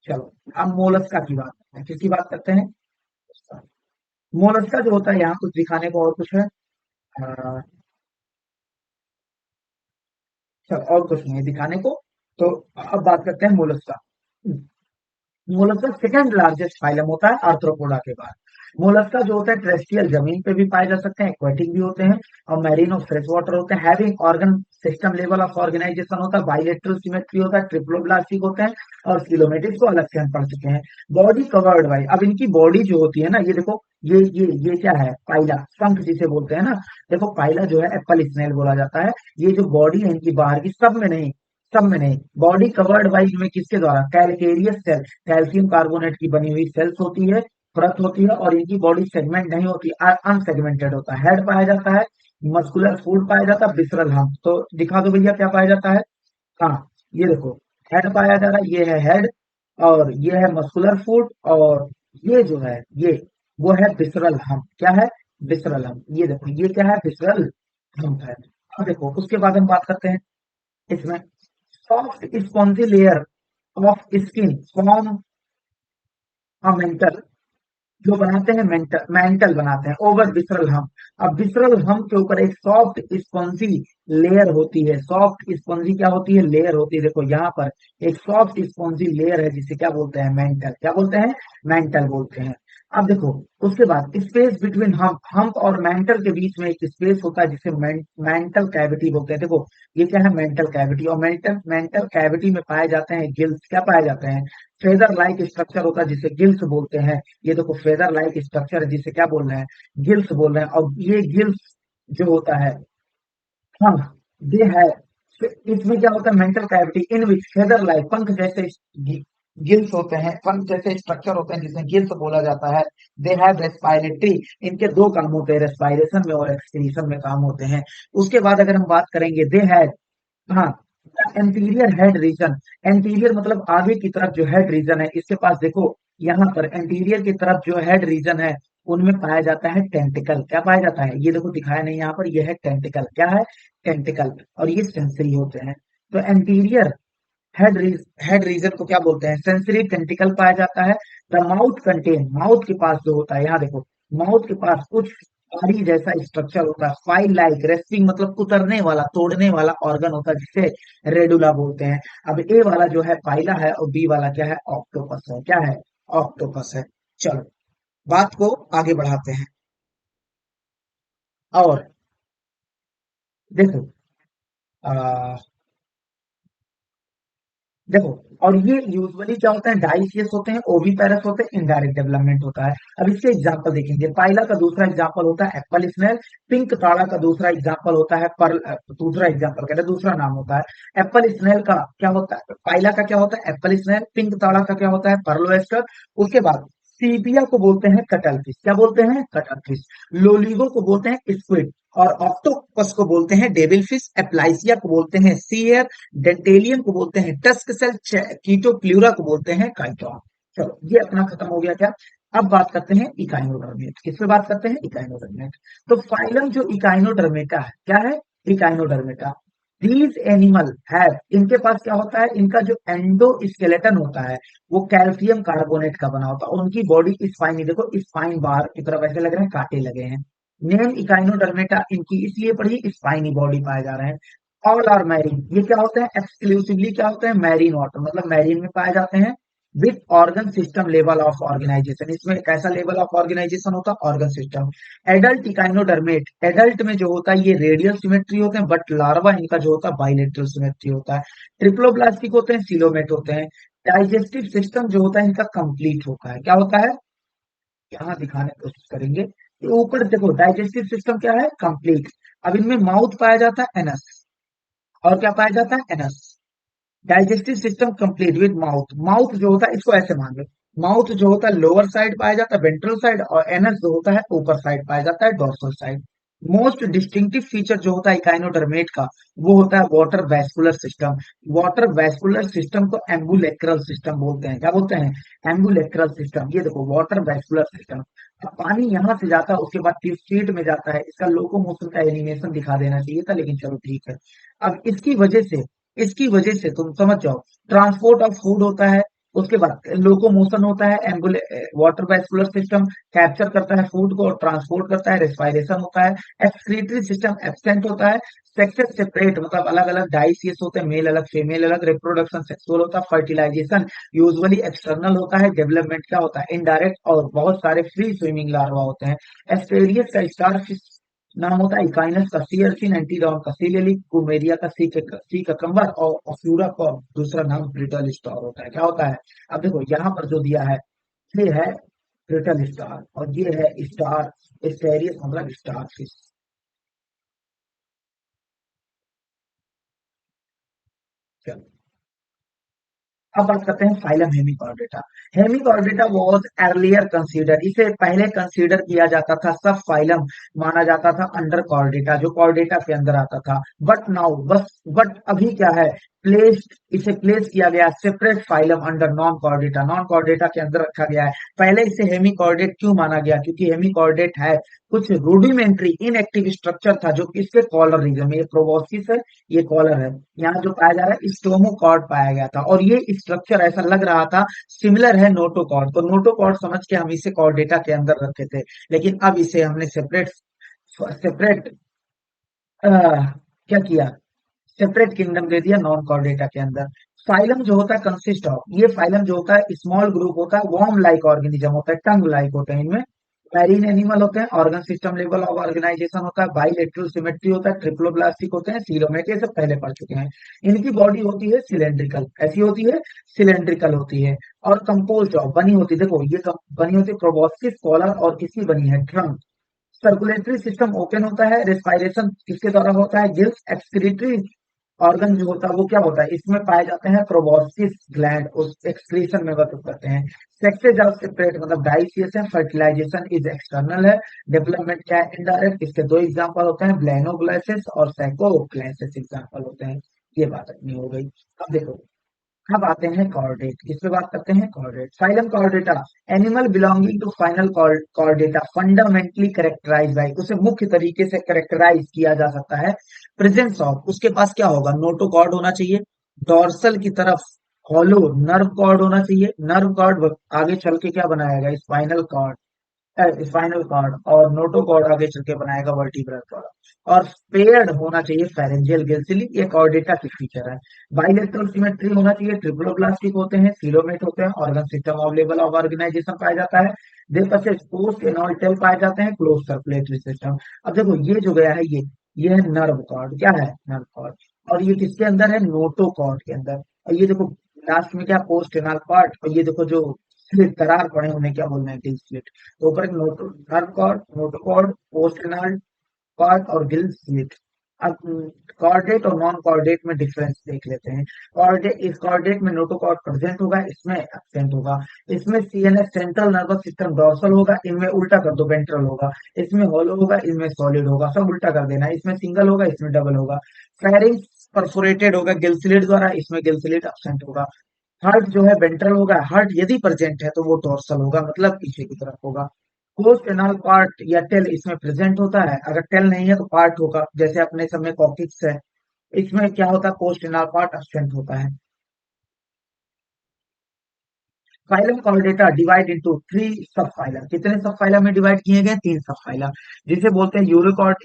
चलो अब मोलस्का की बात करते हैं। किसकी बात करते हैं, मोलस्का जो होता है, यहाँ कुछ दिखाने को और कुछ है, अ, अच्छा और कुछ नहीं है दिखाने को। तो अब बात करते हैं Mollusca. Mollusca second largest phylum होता है आर्थ्रोपोडा के बाद। मोलस्का जो होता है टेरेस्ट्रियल, जमीन पे भी पाए जा सकते हैं, एक्वेटिक भी होते हैं, और मैरीन और फ्रेश वाटर होते हैं। Having organ system level of organisation होता है, बाइलेटरल सिमेट्री होता है, ट्रिप्लोब्लास्टिक होते हैं, और सिलोमेटिक्स को अलग से हम पढ़ चुके हैं। बॉडी कवर्ड बाई, अब इनकी बॉडी जो होती है ना, ये देखो, ये क्या है, पाइला, पंख जिसे बोलते हैं ना। देखो पाइला जो है एप्पल स्नेल बोला जाता है। ये जो बॉडी है इनकी बाहर की, सब में नहीं, सब में नहीं, बॉडी कवर्ड बाई में किसके द्वारा, कैलकेरियस सेल, कैल्शियम कार्बोनेट की बनी हुई सेल्स होती है, परत होती है, और इनकी बॉडी सेगमेंट नहीं होती, अनसेगमेंटेड होता है। हेड पाया जाता है, मस्कुलर फूड पाया जाता है, विसरल हम्प। तो दिखा दो भैया क्या पाया जाता है। हाँ, ये देखो, हेड पाया जा रहा है, ये है हेड, और ये है मस्कुलर फूड, और ये जो है ये, वो है विसरल हम्प। क्या है, विसरल हम्प। ये देखो, ये क्या है, विसरल हम्प है। अब देखो उसके बाद हम बात करते हैं इसमें, soft spongy layer of skin form a mental, जो बनाते हैं मेंटल, मेंटल बनाते हैं ओवर विसरल हम। अब विसरल हम के ऊपर एक सॉफ्ट स्पॉन्जी लेयर होती है। सॉफ्ट स्पॉन्जी क्या होती है, लेयर होती है। देखो यहाँ पर एक सॉफ्ट स्पॉन्जी लेयर है, जिसे क्या बोलते हैं, मेंटल। क्या बोलते हैं, मेंटल बोलते हैं। अब देखो उसके बाद स्पेस बिटवीन हम्प और मेंटल के बीच में एक स्पेस होता है, जिसे मेंटल कैविटी बोलते हैं। देखो ये क्या है, मेंटल कैविटी, और मेंटल मेंटल कैविटी में पाए जाते हैं गिल्स। क्या पाए जाते हैं, फेदर लाइक स्ट्रक्चर होता है, जिसे गिल्स बोलते हैं। ये देखो फेदर लाइक स्ट्रक्चर है, जिसे क्या बोल रहे हैं, गिल्स बोल रहे हैं। और ये गिल्स जो होता है, हाँ, ये है, इसमें क्या होता है, mantle cavity in which feather like, पंख जैसे गिल्स होते हैं, पंख जैसे स्ट्रक्चर होते हैं, जिसे गिल्स बोला जाता है। दे हैव रेस्पिरेटरी, इनके दो काम होते हैं, रेस्पिरेशन में और एक्सक्रीशन में काम होते हैं। उसके बाद अगर हम बात करेंगे, दे हैव, हाँ, एंटीरियर हेड रीजन, एंटीरियर मतलब आगे की तरफ जो हेड रीजन है, इसके पास देखो, यहाँ पर एंटीरियर की तरफ जो हेड रीजन है, उनमें पाया जाता है टेंटिकल। क्या पाया जाता है, ये देखो दिखाया नहीं यहाँ पर, यह है टेंटिकल। क्या है, टेंटिकल, और ये सेंसरी होते हैं। तो एंटीरियर हेड रीजन को क्या बोलते हैं, सेंसरी टेंटिकल पाया जाता है। द माउथ कंटेन, माउथ के पास जो होता है, यहाँ देखो, माउथ के पास कुछ पारी जैसा स्ट्रक्चर होता है, फाइल लाइक, रेस्पिंग मतलब कुतरने वाला, तोड़ने वाला ऑर्गन होता है, जिसे रेडुला बोलते हैं। अब ए वाला जो है पाइला है, और बी वाला क्या है, ऑक्टोपस है। क्या है, ऑक्टोपस है। चलो बात को आगे बढ़ाते हैं, और देखो, आ, देखो, और ये यूजुअली क्या होता है, डाइसियस होते हैं, ओविपेरस होते हैं, इनडायरेक्ट डेवलपमेंट होता है। अब इसके एग्जांपल देखेंगे, पाइला का दूसरा एग्जांपल होता है एप्पल स्नेल। पिंक ताड़ा का दूसरा एग्जांपल होता है पर्ल, दूसरा एग्जांपल कहते हैं, दूसरा नाम होता है एप्पल स्नेल का। क्या होता है, पाइला का क्या होता है, एप्पल स्नेल। पिंक ताड़ा का क्या होता है, पर्ल वेस्टर। उसके बाद सीपिया को बोलते हैं कटल फिश, क्या बोलते हैं? Cuttle fish. लोलिगो को बोलते हैं स्क्विड, और ऑक्टोपस को बोलते हैं डेविल फिश। एप्लाइसिया को बोलते हैं सी एयर। डेंटेलियन को बोलते हैं टस्क सेल। कीटो प्लूरा को बोलते हैं काइटोन। चलो ये अपना खत्म हो गया क्या? अब बात करते हैं इकाइनोडर्मेट। किस पे बात करते हैं? इकाइनोडर्मेट। तो फाइलम जो इकाइनोडर्मेटा है, क्या है? इकाइनोडर्मेटा। दीज एनिमल हैव, इनके पास क्या होता है? इनका जो एंडो स्केलेटन होता है वो कैल्शियम कार्बोनेट का बना होता है। उनकी बॉडी स्पाइनी, देखो स्पाइन बाहर की तरफ ऐसे लग रहे हैं, कांटे लगे हैं। नेम इकाइनोडर्मेटा इनकी इसलिए पड़ी, स्पाइनी बॉडी पाए जा रहे हैं। ऑल आर मैरीन, ये क्या होते हैं? एक्सक्लूसिवली क्या होते हैं? मैरीन वाटर, मतलब मैरीन में पाए जाते हैं। With organ system level of organisation, इसमें कैसा लेवल ऑफ ऑर्गेनाइजेशन होता है? Organ system. Adult echinodermate, adult में जो होता है ये रेडियल सिमेट्री होते हैं, बट लार्वा इनका जो होता है बाइलेटरल सिमेट्री होता है। ट्रिप्लोब्लास्टिक होते हैं, सिलोमेट होते हैं। डाइजेस्टिव सिस्टम जो होता है इनका कंप्लीट होता है, क्या होता है? यहाँ दिखाने की कोशिश करेंगे। ये ऊपर देखो, डाइजेस्टिव सिस्टम क्या है? कंप्लीट। अब इनमें माउथ पाया जाता है, एनस। और क्या पाया जाता है? Anus. Digestive system complete with mouth. Mouth जो होता है इसको ऐसे मान लो, माउथ जो होता है लोअर साइड पाया जाता है, वेंट्रल साइड, और एनस जो होता है ऊपर साइड पाया जाता है, dorsal side. Most distinctive feature जो होता है इकाइनोडर्मेट का, वो होता है water vascular system. Water vascular system को एम्बुलेक्रल सिस्टम बोलते हैं। क्या बोलते हैं? Ambulacral system. ये देखो वाटर वैस्कुलर सिस्टम। अब पानी यहां से जाता है, उसके बाद फीड में जाता है। इसका लोकोमोशन का एनिमेशन दिखा देना चाहिए था, लेकिन चलो ठीक है। अब इसकी वजह से तुम समझ जाओ, ट्रांसपोर्ट ऑफ फूड होता है, उसके बाद लोकोमोशन होता है, एम्बुले वाटर वैस्कुलर सिस्टम कैप्चर करता है फूड को और ट्रांसपोर्ट करता है, रेस्पायरेशन होता है। एक्सक्रीटरी सिस्टम एब्सेंट होता है। सेक्सेस सेपरेट, मतलब अलग अलग डाइसियस होते हैं, मेल अलग फीमेल अलग। रिप्रोडक्शन सेक्सुअल होता है। फर्टिलाइजेशन यूजुअली एक्सटर्नल होता है। डेवलपमेंट क्या होता है? इनडायरेक्ट, और बहुत सारे फ्री स्विमिंग लार्वा होते हैं। एस्टेरियस का स्टार नाम होता है, इकाइनस का सी अर्चिन, एंटीडॉन का सी लिली, कुमेरिया का सी ककम्बर, और ऑफ्यूरा का दूसरा नाम ब्रिटल स्टार होता है। क्या होता है? अब देखो यहाँ पर जो दिया है, ये है ब्रिटल स्टार, और ये है स्टार एस्टेरियस, मतलब स्टार फिश। चलो अब बात करते हैं phylum Hemichordata. Hemichordata was earlier consider, इसे पहले कंसीडर किया जाता था, सब फाइलम माना जाता था अंडर कॉर्डेटा, जो कॉर्डेटा के अंदर आता था। बट नाउ बट अभी क्या है? प्लेस्ड, इसे प्लेस किया गया separate phylum under non Chordata, non Chordata के अंदर रखा गया है। पहले इसे हेमिकॉर्डेट क्यों माना गया? क्योंकि हेमिकॉर्डेट है कुछ रूडिमेंट्री इनएक्टिव स्ट्रक्चर था जो इसके कॉलर रीजन में, ये प्रोबोस्किस है, ये कॉलर है। यहाँ जो पाया जा रहा है स्टोमोकॉर्ड पाया गया था, और ये स्ट्रक्चर ऐसा लग रहा था सिमिलर है नोटोकॉर्ड, तो नोटोकॉर्ड समझ के हम इसे कॉर्डेटा के अंदर रखे थे। लेकिन अब इसे हमने सेपरेट सेपरेट क्या किया? सेपरेट किंगडम दे दिया नॉन कॉर्डेटा के अंदर। फाइलम जो होता है कंसिस्ट ऑफ, ये फाइलम जो होता है स्मॉल ग्रुप होता है, वॉर्म लाइक ऑर्गेनिज्म होता है, टंग लाइक होते हैं इनमें। मैरीन एनिमल होते हैं, organ system level of organisation होता है, बाइलेटरल सिमेट्री होता है, ट्रिप्लोब्लास्टिक होते हैं, सीलोमेट, ये सब पहले पढ़ चुके हैं। इनकी बॉडी होती है सिलेंड्रिकल, ऐसी होती है, सिलेंड्रिकल होती है, और कंपोज ऑफ बनी होती है, देखो ये बनी होती है प्रोबॉस्किस, कॉलर, और किसकी बनी है? ट्रंक। सर्कुलेटरी सिस्टम ओपन होता है। रेस्पायरेशन किसके द्वारा होता है? गिल्स। एक्सक्रीटरी ऑर्गन जो होता है वो क्या होता है? इसमें पाए जाते हैं प्रोबॉस्किस ग्लैंड, उस एक्सक्रीशन में वर्क करते हैं। सेक्सेज आर सेपरेट, मतलब डाइसियस है। फर्टिलाइजेशन इज एक्सटर्नल है। डेवलपमेंट क्या है? इनडायरेक्ट। इसके दो एग्जांपल होते हैं, ब्लैनोग्लाइसिस और सैकोग्लाइसिस एग्जांपल होते हैं। ये बात अपनी हो गई। अब देखो, अब आते हैं कॉर्डेट, किस पे बात करते हैं? Chordate. Phylum Chordata, animal belonging to फाइनल कॉर्डेटा, फंडामेंटली करेक्टराइज बाय, उसे मुख्य तरीके से करेक्टराइज किया जा सकता है प्रेजेंस ऑफ, उसके पास क्या होगा? नोटोकॉर्ड होना चाहिए। डॉर्सल की तरफ हॉलो नर्व कॉर्ड होना चाहिए। नर्व कॉर्ड आगे चल के क्या बनाएगा? स्पाइनल कॉर्ड, स्पाइनल कॉर्ड, और नोटोकॉर्ड आगे चल के बनाएगा वर्टिब्रल कॉर्ड। और पेयर्ड होना चाहिए फेरेंजियल गिल्सिली, ये कॉर्डेटा की फीचर है। बाइलेटरल सिमेट्री होना चाहिए। ट्रिप्लोब्लास्टिक होते हैं, सिलोमेट होते हैं, organ system of level of organisation पाया जाता है। They possess post anal tail पाए जाते हैं, क्लोज सर्कुलेटरी सिस्टम। अब देखो ये जो गया है, ये है नर्व कॉर्ड, क्या है? Nerve cord. और ये किसके अंदर है? नोटोकॉर्ड के अंदर। और ये देखो लास्ट में क्या? Post anal part. और ये देखो जो स्लिट दरार पड़े उन्हें क्या बोलना है? Gill slit. तो ऊपर एक noto nerve cord, notochord, post anal part, और गिल स्लिट। अब कॉर्डेट और नॉन कॉर्डेट में डिफरेंस देख लेते हैं। कॉर्डेट, इस कॉर्डेट में नोटोकॉर्ड प्रेजेंट होगा, इसमें एब्सेंट होगा। इसमें CNS central nervous system dorsal होगा, इनमें उल्टा कर दो वेंट्रल होगा। इसमें हॉलो होगा, इनमें सॉलिड होगा, सब उल्टा कर देना। इसमें सिंगल होगा, इसमें डबल होगा। फेरिंग्स परफोरेटेड होगा गिल स्लिट द्वारा, इसमें गिल स्लिट एब्सेंट होगा। हार्ट जो है वेंट्रल होगा, हार्ट यदि प्रेजेंट है तो वो डोर्सल होगा, मतलब पीछे की तरफ होगा। पोस्ट एनल पार्ट या टेल इसमें प्रेजेंट होता है, अगर टेल नहीं है तो पार्ट होगा, जैसे अपने सब में कॉकिक्स है। इसमें क्या होता है, पोस्ट एनल पार्ट एब्सेंट होता है। Phylum Chordata divide into three सब फाइलम, कितने सब फाइलम में डिवाइड किए गए, तीन सब फाइलम, जिसे बोलते हैं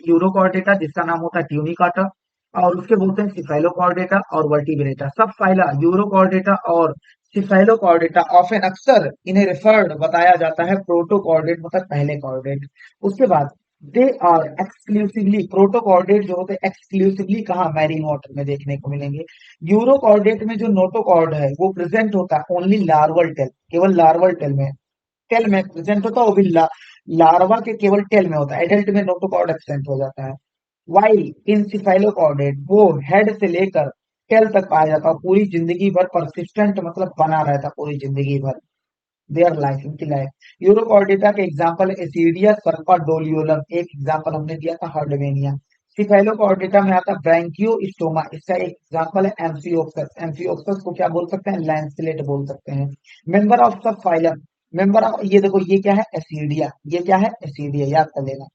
यूरोकॉर्डेटा, जिसका नाम होता है ट्यूनिकाटा, और उसके बोलते हैं सिफाइलोकॉर्डेटा और वर्टिब्रेटा। सब फाइला यूरोकॉर्डेटा और सिफाइलोकॉर्डेटा ऑफन अक्सर इन्हें रेफर्ड बताया जाता है प्रोटोकॉर्डेट, मतलब पहले कॉर्डेट। उसके बाद दे आर एक्सक्लूसिवली, प्रोटोकॉर्डेट जो होते हैं एक्सक्लूसिवली कहाँ, मैरीन वाटर में देखने को मिलेंगे। यूरोकॉर्डेट में जो नोटोकॉर्ड है वो प्रेजेंट होता है ओनली लार्वल टेल, केवल लार्वल टेल में, टेल में प्रेजेंट होता है, वो भी लार्वा के केवल टेल में होता है, एडल्ट में नोटोकॉर्ड एब्सेंट हो जाता है। वाइल इन सिफाइलोकॉर्डेट वो हेड से लेकर टेल तक पाया जाता है, पूरी जिंदगी भर परसिस्टेंट, मतलब बना रहता पूरी जिंदगी भर, देयर लाइफ, इनकी लाइफ। यूरोकॉर्डेटा के एग्जांपल एसिडिया, सर्पाडोलियोलम, एक एग्जांपल हमने दिया था हर्डवेनिया। सिफेलोकॉर्डेटा में आता ब्रैंकियोस्टोमा, इसका एक एग्जांपल है एम्फियोक्सस, एम्फियोक्सस को क्या बोल सकते हैं, लैंसलेट बोल सकते हैं। मेंबर ऑफ सब फाइलम, मेंबर ऑफ, ये देखो ये क्या है, एसिडिया, ये क्या है, एसिडिया, याद कर लेना।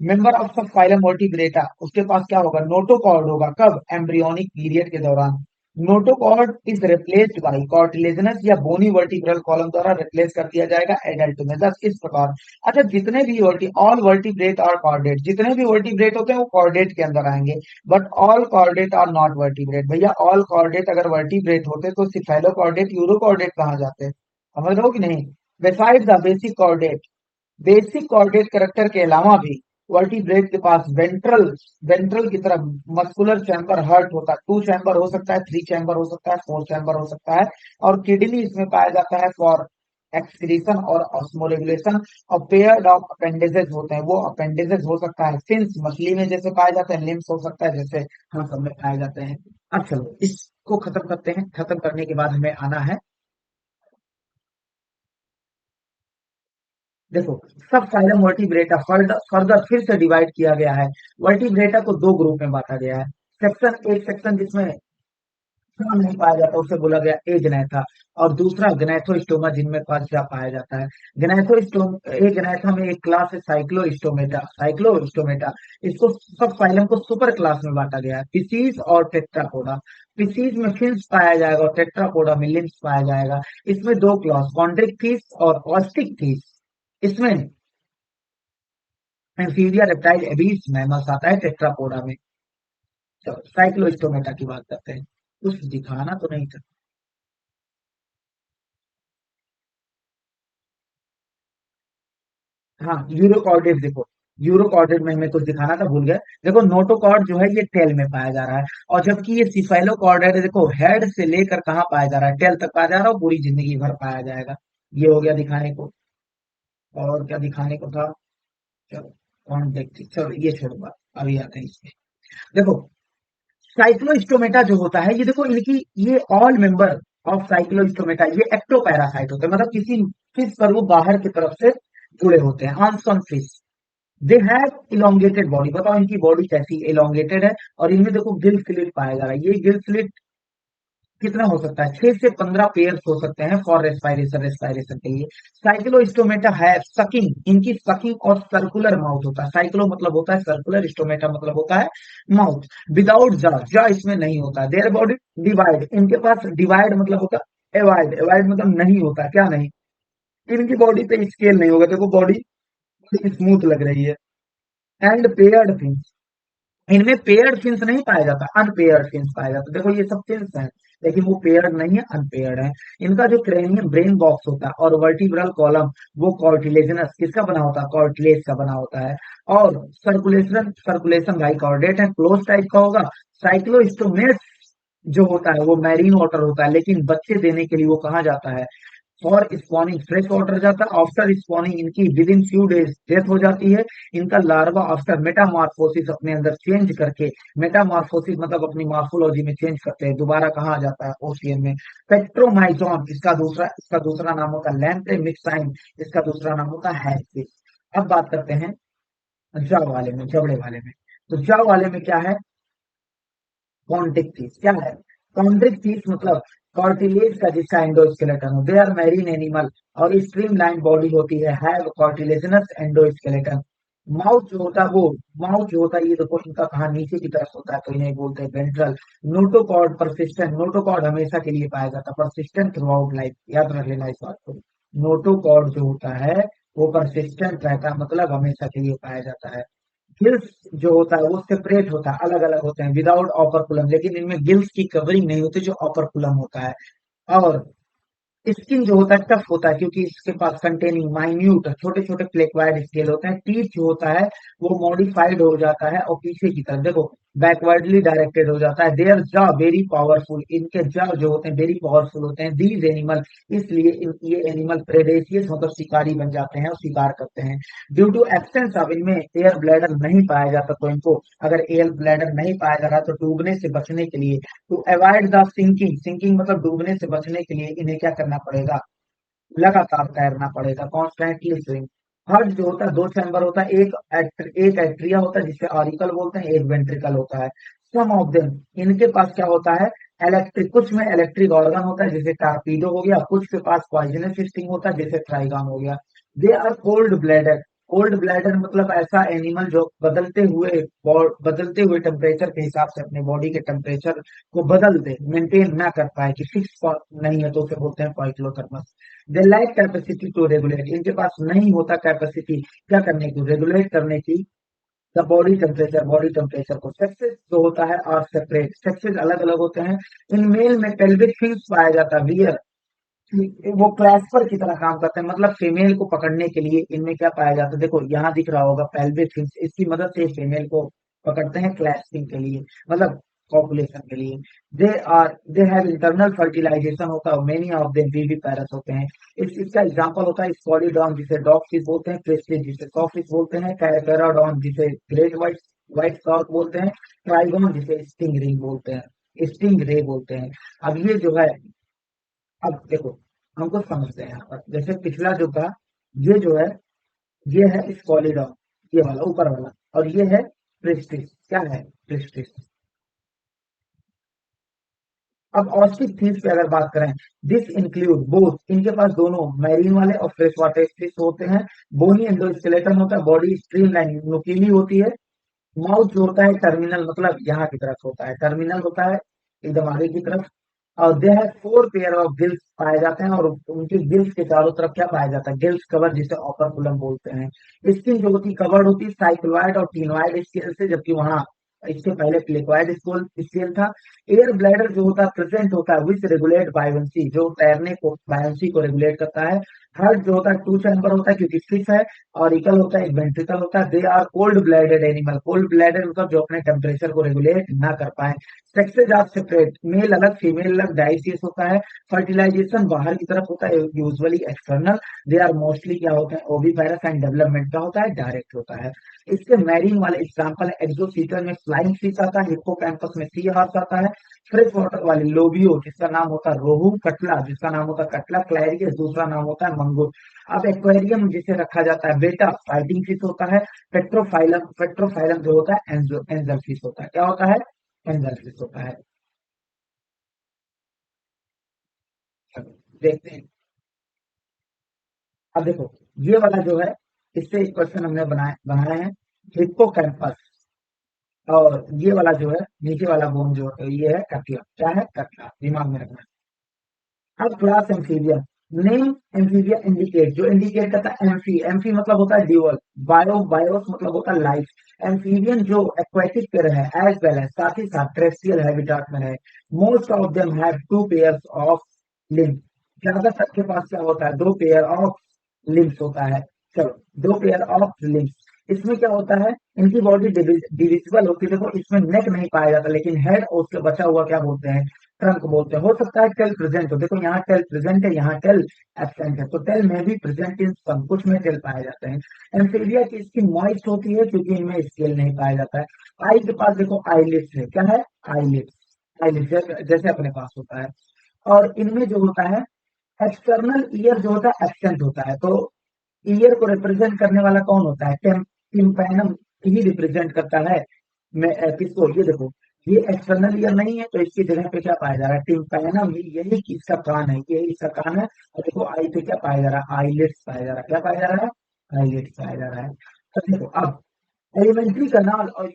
मेंबर ऑफ सब फाइलम वर्टिब्रेटा, उसके पास क्या होगा, नोटोकॉर्ड होगा, कब, एम्ब्रियोनिक पीरियड के दौरान। नोटोकॉर्ड इज रिप्लेस्ड बाय कॉर्टिलेजनस या बोनी वर्टिब्रल कॉलम द्वारा रिप्लेस कर दिया जाएगा एडल्ट में, दस इस प्रकार। अच्छा, जितने भी ऑल वर्टिब्रेट और कॉर्डेट, जितने भी वर्टिब्रेट होते हैं वो कॉर्डेट के अंदर आएंगे, but all chordate are not vertebrate. भैया ऑल कॉर्डेट अगर वर्टिब्रेट होते तो सिफेलोकॉर्डेट यूरोकॉर्डेट कहाँ जाते, समझ रहे हो कि नहीं। Beside the basic chordate character के अलावा भी वर्टिब्रेट के पास वेंट्रल, वेंट्रल की तरफ मस्कुलर चैम्बर हर्ट होता है, टू चैम्बर हो सकता है, थ्री चैम्बर हो सकता है, फोर चैम्बर हो सकता है। और किडनी इसमें पाया जाता है फॉर एक्सक्रीशन और ऑस्मोरेगुलेशन। और पेयर्ड ऑफ अपेंडेजेस होते हैं, वो अपेंडेजेस हो सकता है फिन्स मछली में जैसे पाए जाते हैं, लिम्स हो सकता है जैसे हम सब में पाए जाते हैं। अब चलो इसको खत्म करते हैं, खत्म करने के बाद हमें आना है, देखो सब फाइलम वर्टिब्रेटा फर्दर फिर से डिवाइड किया गया है। वर्टिब्रेटा को दो ग्रुप में बांटा गया है। सेक्शन एक, सेक्शन जिसमें खून नहीं पाया जाता उसे बोला गया एग्नैथा, और दूसरा ग्नैथोस्टोमा जिनमें पर्चा पाया जाता है। एग्नैथा में एक क्लास है साइक्लोस्टोमेटा, साइक्लोस्टोमेटा। इसको सब फाइलम को सुपर क्लास में बांटा गया है, पिसीज और टेट्रापोडा। पिसीज में फिन्स पाया जाएगा और टेट्रापोडा में लिम्स पाया जाएगा। इसमें दो क्लास, कॉन्ड्रिक थीस और ऑस्टिक थीस। इसमें एम्फीबिया, रेप्टाइल, एबीस, मैमल्स आता है टेट्रापोडा में। चलो साइक्लोस्टोमेटा की बात करते हैं, कुछ दिखाना तो नहीं था। हाँ यूरोकॉर्डेट देखो, यूरोकॉर्डेट में हमें कुछ दिखाना था, भूल गया। देखो नोटोकॉर्ड जो है ये टेल में पाया जा रहा है, और जबकि ये सिफाइलोकॉर्डेट है, देखो हेड से लेकर कहाँ पाया जा रहा है, टेल तक पाया जा रहा है, और पूरी जिंदगी भर पाया जाएगा। ये हो गया दिखाने को, और क्या दिखाने को था, चलो कौन देखते, चलो ये छोड़ो बात, अभी आते हैं इसमें। देखो साइक्लोस्टोमेटा जो होता है, ये देखो इनकी, ये ऑल मेंबर ऑफ साइक्लोस्टोमेटा ये एक्टोपैरासाइट होते हैं, मतलब किसी फिश पर वो बाहर की तरफ से जुड़े होते हैं, on fish. They have elongated body, बताओ इनकी बॉडी कैसी इलोंगेटेड है। और इनमें देखो गिल स्लिट पाया जा रहा है, ये गिल स्लिट कितना हो सकता है, 6 से 15 पेयर हो सकते हैं फॉर रेस्पायरेशन, रेस्पायरेशन के लिए। साइक्लोस्टोमेटा है सकिंग, इनकी सकिंग और सर्कुलर माउथ होता है, साइक्लो मतलब होता है सर्कुलर, स्टोमेटा मतलब होता है माउथ। विदाउट जा इसमें नहीं होता है। देयर बॉडी डिवाइड, इनके पास डिवाइड मतलब होता है एवाइड, एवाइड मतलब नहीं होता, क्या नहीं, इनकी बॉडी पे स्केल नहीं होगा, देखो बॉडी स्मूथ लग रही है। एंड पेयर्ड फिन्स, इनमें पेयर्ड फिन्स नहीं पाया जाता, अनपेयर्ड फिन्स पाया जाता, देखो ये सब फिन्स हैं लेकिन वो पेयर्ड नहीं है, अनपेयर्ड है। इनका जो क्रेनियम ब्रेन बॉक्स होता है और वर्टिब्रल कॉलम वो कॉर्टिलेजनस किसका बना होता है, कॉर्टिलेज का बना होता है। और सर्कुलेशन, सर्कुलेशन भाई कॉर्डेट है, क्लोज टाइप का होगा। साइक्लोस्टोमेस जो होता है वो मैरीन वाटर होता है, लेकिन बच्चे देने के लिए वो कहाँ जाता है, फॉर स्पॉनिंग फ्रेश वाटर जाता है, आफ्टर स्पॉनिंग इनकी with in few days death हो जाती है। इनका लार्वा आफ्टर मेटामॉर्फोसिस अपने अंदर चेंज करके, मेटामॉर्फोसिस मतलब अपनी मॉर्फोलॉजी में चेंज करते हैं, दोबारा कहाँ आ जाता है ओशियन में। पेट्रोमाइजोन इसका दूसरा नाम होता है लैम्प्रेमिक्साइन, इसका दूसरा नाम होता है हैगफिश। अब बात करते हैं जाव वाले में, जबड़े वाले में। तो जाव वाले में क्या है, कॉन्ड्रिक फिश क्या है, कॉन्ड्रिक फिश मतलब कार्टिलेज का जिसका एंडोस्केलेटन हो, दे आर मैरीन एनिमल और स्ट्रीमलाइन बॉडी होती है, हैव कार्टिलेजिनस एंडोस्केलेटन। माउथ जो होता है वो, माउथ जो होता है ये देखो इनका कहा नीचे की तरफ होता है तो इन्हें बोलते हैं वेंट्रल। नोटोकॉर्ड परसिस्टेंट, नोटोकॉर्ड हमेशा के लिए पाया जाता है, परसिस्टेंट थ्रू आउट लाइफ, याद रख लेना इस बात को। नोटोकॉर्ड जो होता है वो परसिस्टेंट रहता है, मतलब हमेशा के लिए पाया जाता है। गिल्स जो होता है वो सेपरेट होता है, अलग अलग होते हैं विदाउट ऑपरकुलम, लेकिन इनमें गिल्स की कवरिंग नहीं होती जो ऑपरकुलम होता है। और स्किन जो होता है टफ होता है क्योंकि इसके पास कंटेनिंग माइन्यूट छोटे छोटे फ्लेकवाइड स्केल होते हैं। टीथ जो होता है वो मॉडिफाइड हो जाता है और पीछे की तरफ देखो बैकवर्डली डायरेक्टेड हो जाता है। देयर जॉ वेरी पावरफुल, इनके जॉ जो होते हैं वेरी पावरफुल होते हैं। दीज एनिमल, इसलिए ये एनिमल प्रेडेशियस मतलब शिकारी बन जाते हैं और शिकार करते हैं। ड्यू टू एब्सेंस ऑफ, इनमें एयर ब्लैडर नहीं पाया जाता तो इनको, अगर एयर ब्लैडर नहीं पाया जा रहा तो डूबने से बचने के लिए, to avoid the sinking, sinking मतलब डूबने से बचने के लिए इन्हें क्या करना पड़ेगा, लगातार तैरना पड़ेगा, कॉन्स्टेंटली स्विम। हार्ट जो होता है दो चैम्बर होता है, एक एट्रिया होता है जिसे ऑरिकल बोलते हैं, एक वेंट्रिकल होता है। सम ऑफ देम, इनके पास क्या होता है, इलेक्ट्रिक, कुछ में इलेक्ट्रिक ऑर्गन होता है जैसे टार्पीडो हो गया, कुछ के पास पॉइजनस स्टिंग होता है जैसे ट्राइगन हो गया। They are cold blooded, cold blooded मतलब ऐसा एनिमल जो बदलते हुए टेम्परेचर के हिसाब से अपने बॉडी के टेम्परेचर को बदल दे, मेंटेन ना कर पाए कि फिक्स नहीं है तो उसे बोलते हैं poikilothermous. They lack capacity to regulate, इनके पास नहीं होता कैपेसिटी क्या करने की, रेगुलेट करने की द बॉडी टेम्परेचर को। सेक्सेस जो होता है और सेपरेट, सेक्सेस अलग अलग होते हैं। इन मेल में पेल्विक फिन्स पाया जाता है, वियर वो क्लैस्पर की तरह काम करते हैं, मतलब फीमेल को पकड़ने के लिए इनमें क्या पाया जाता है, देखो यहाँ दिख रहा होगा पेल्विक फिन्स, इसकी मदद से फीमेल को पकड़ते हैं क्लैस्पिंग के लिए, मतलब कॉपुलेशन के लिए। दे हैव इंटरनल फर्टिलाइजेशन होता है, मेनी ऑफ देम बेबी पैरस होते हैं। इसका एग्जांपल होता है स्कॉलीडॉन जिसे डॉग फिश बोलते हैं, क्रिस्टिस जिसे सॉ फिश बोलते हैं, कैराडॉन जिसे ग्रेट व्हाइट व्हाइट शार्क बोलते हैं, ट्राइगोन जिसे स्टिंग रे बोलते हैं, स्टिंग रे बोलते हैं। अब ये जो है, अब देखो हमको समझते हैं यहाँ पर, जैसे पिछला जो था ये जो है ये है स्कॉलिडॉन, ये वाला ऊपर वाला, और ये है प्रिस्टिस, क्या है प्रिस्टिस। अब ऑस्टिक फिश की अगर बात करें, दिस इंक्लूड बोथ, इनके पास दोनों मैरीन वाले और फ्रेश वाटर फिश होते हैं। बोनी एंडोस्केलेटन होता है, बॉडी स्ट्रीमलाइन नुकीली होती है। माउथ जो होता है टर्मिनल मतलब यहाँ की तरफ होता है, टर्मिनल होता है एकदम आगे की तरफ। और they have four pair of gills पाए जाते हैं, और उनके गिल्स के चारों तरफ क्या पाया जाता है, गिल्स कवर जिसे ऑपरकुलम बोलते हैं। स्किन जो होती है कवर्ड होती है साइक्लोइड और टीनोइड स्केल से, जबकि वहां इसके पहले प्लेकोइड स्केल था। एयर ब्लैडर जो होता है प्रेजेंट होता है विच रेगुलेट बायोन्सी, जो तैरने को बायोन्सी को रेगुलेट करता है। हार्ट जो होता है टू चैम्बर होता है क्योंकि फिश है, और इकल होता है एक वेंट्रिकल होता है। They are cold blooded animal, cold blooded मतलब जो अपने टेम्परेचर को रेगुलेट ना कर पाए। सेक्सेज आर सेपरेट, मेल अलग फीमेल अलग, डाइसियस होता है। फर्टिलाइजेशन बाहर की तरफ होता है usually external. They are mostly क्या होता है ओविपेरस, एंड डेवलपमेंट का होता है डायरेक्ट होता है। इसके मैरीन वाले एग्जांपल है, एक्सोसीटर में फ्लाइंग फिश आता है, हिप्पोकैम्पस में सी हॉर्स आता है। फ्रेश वाटर वाले लोबियो जिसका नाम होता है रोहू, कटला जिसका नाम होता है कटला, क्लैरियस दूसरा नाम होता है मंगूर। अब एक्वेरियम जिसे रखा जाता है बेटा फाइटिंग फिश होता है। पेट्रोफाइलम जो होता है एंजल फिश होता है, क्या होता है, एंजल फिश होता है। चलो, देखते हैं। अब देखो ये वाला जो है, इससे एक क्वेश्चन हमने बनाए हैं, हिप्पोकैम्पस, और ये वाला जो है नीचे वाला बोन जो है ये है कटला, क्या है कटला, दिमाग में रखना। अब class amphibian, name amphibia indicate, जो इंडिकेट करता है एम्फी, एम्फी मतलब होता है ड्यूअल, बायोस मतलब होता है लाइफ। एम्फीबियन जो एक्वेटिक पे रहे एज वेल है, साथ ही साथ टेरेस्ट्रियल हैबिटाट में रहे। Most of them have two pairs of limb, ज्यादातर के पास क्या होता है, दो पेयर ऑफ लिम्स होता है। चलो, दो पेयर ऑफ लिम्स। इसमें क्या होता है, इनकी बॉडी डिविजिबल होती है, देखो इसमें नेक नहीं पाया जाता लेकिन हेड और उसके बचा हुआ क्या बोलते हैं ट्रंक बोलते हैं। हो सकता है टेल प्रेजेंट हो, देखो यहाँ टेल प्रेजेंट है, यहाँ टेल एब्सेंट है, तो टेल में भी प्रेजेंट इन सम, कुछ में टेल पाए जाते हैं। एम्फीबिया की स्किन मॉइस्ट होती है क्योंकि इनमें स्केल नहीं पाया जाता है। आई के पास देखो आईलिड्स है, क्या है, आईलिड्स, आईलिड्स जैसे अपने पास होता है। और इनमें जो होता है एक्सटर्नल ईयर जो होता है एब्सेंट होता है, तो ईयर को रिप्रेजेंट करने वाला कौन होता है, टिम्पैनम ही रिप्रेजेंट करता है। मैं किसको, ये देखो ये एक्सटर्नल ईयर नहीं है तो इसकी जगह पे क्या पाया जा रहा है, टिम्पैनम ही, यही इसका कान है, यही इसका कान है। और देखो आई पे क्या पाया जा रहा है, आईलेट्स पाया जा रहा है, क्या पाया जा रहा है, आईलेट्स पाया जा रहा है। तो देखो अब एलिमेंट्री कनाल और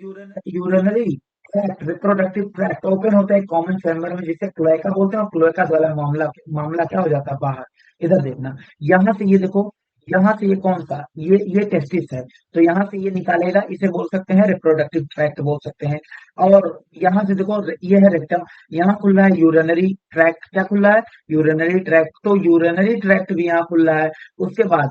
urinary tract, reproductive tract open होता है कॉमन चैम्बर में जिसे क्लोएका बोलते हैं, और क्लोएका द्वारा मामला मामला क्या हो जाता है, बाहर। इधर देखना, यहाँ से ये देखो, यहाँ से ये कौन सा, ये टेस्टिस है, तो यहाँ से ये निकालेगा, इसे बोल सकते हैं रिप्रोडक्टिव ट्रैक्ट बोल सकते हैं। और यहाँ से देखो ये है रेक्टम, यहाँ खुल रहा है यूरिनरी ट्रैक्ट, क्या खुल रहा है, यूरिनरी ट्रैक्ट, तो यूरिनरी ट्रैक्ट भी यहाँ खुल रहा है। उसके बाद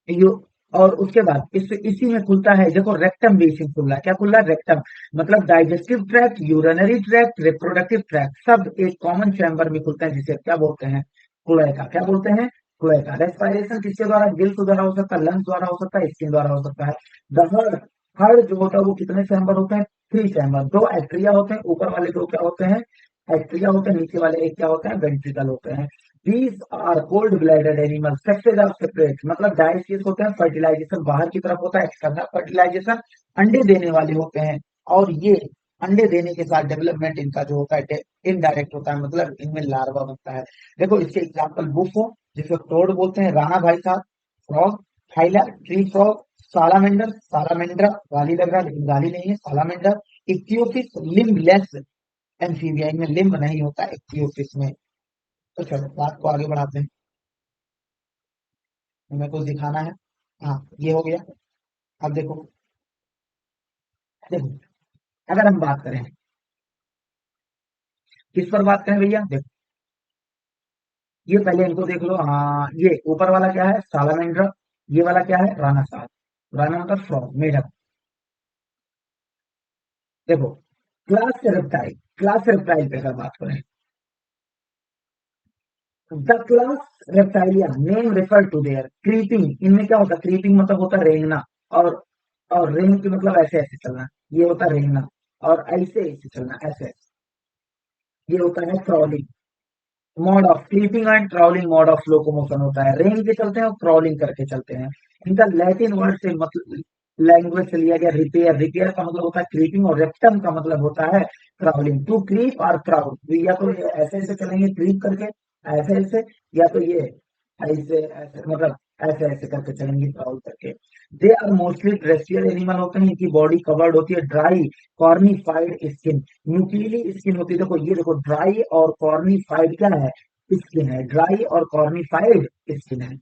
यू और उसके बाद इसी में खुलता है, देखो रेक्टम भी इसी में खुल रहा है, क्या खुल रहा है, रेक्टम, मतलब digestive tract, urinary tract, reproductive tract सब एक कॉमन चैम्बर में खुलते हैं जिसे क्या बोलते हैं, क्लोएका, क्या बोलते हैं, क्लोएका। रेस्पिरेशन किसके द्वारा, गिल्स द्वारा हो सकता है, लंग्स द्वारा हो सकता है, स्किन द्वारा हो सकता है। दहर, हर जो होता है वो कितने चैम्बर होते हैं, 3 चैम्बर, 2 एट्रिया होते हैं, ऊपर वाले 2 क्या होते हैं, एट्रिया होते हैं, नीचे वाले एक क्या होते हैं, वेंट्रिकल होते हैं। These are cold blooded animals. Sexes are separate. मतलब डायसियस होते हैं, फर्टिलाइजेशन बाहर की तरफ होता है, एक्सटर्नल फर्टिलाइजेशन अंडे देने वाले होते हैं। और ये अंडे देने के साथ डेवलपमेंट इनका जो होता है इनडायरेक्ट होता है, मतलब इनमें लार्वा बनता है। देखो इसके एग्जाम्पल बुफो, जिसको टोड बोलते हैं, राणा भाई साहब, फ्रॉग, थाइला, ट्री फ्रॉग, सालामेंडर, सालामेंड्रा, गाली लग रहा है लेकिन गाली नहीं है, सालामेंडर, इक्थियोपिस, लिम्बलेस एम्फीबिया, इनमें लिम्ब नहीं होता इक्थियोपिस में। तो चलो बात को आगे बढ़ाते हैं, हमें कुछ दिखाना है। हाँ ये हो गया। अब देखो, देखो अगर हम बात करें, किस पर बात करें भैया, देखो ये पहले इनको देख लो, हाँ ये ऊपर वाला क्या है, सालामेंड्रा, ये वाला क्या है, राना साल, राना मतलब फ्रॉग, मेढक। देखो क्लास रेप्टाइल पे अगर बात करें, the class Reptilia name refer to their creeping, इनमें क्या होता है, क्रीपिंग मतलब होता है रेंगना, और और रेंग की मतलब ऐसे ऐसे चलना, ये होता है रेंगना, और ऐसे ऐसे चलना, ऐसे, ये होता है crawling. Mode of creeping and crawling mode of locomotion होता है, रेंग के चलते हैं और क्राउलिंग करके चलते हैं। इनका लैटिन वर्ड से मतलब लैंग्वेज से लिया गया रिपेयर, रिपेयर का मतलब होता है क्रीपिंग, और रेप्टम का मतलब होता है क्राउलिंग, टू क्रीप और क्राउल, या तो ये ऐसे ऐसे चलेंगे क्रीप करके, ऐसे ऐसे, या तो ये ऐसे ऐसे, मतलब ऐसे ऐसे करके चलेंगे क्राउल करके। They are mostly terrestrial animal होते हैं, इनकी बॉडी कवर्ड होती है ड्राई कॉर्निफाइड स्किन, न्यूक्लियली स्किन होती है। देखो ये देखो ड्राई और कॉर्निफाइड क्या है, स्किन है, ड्राई और कॉर्निफाइड स्किन है।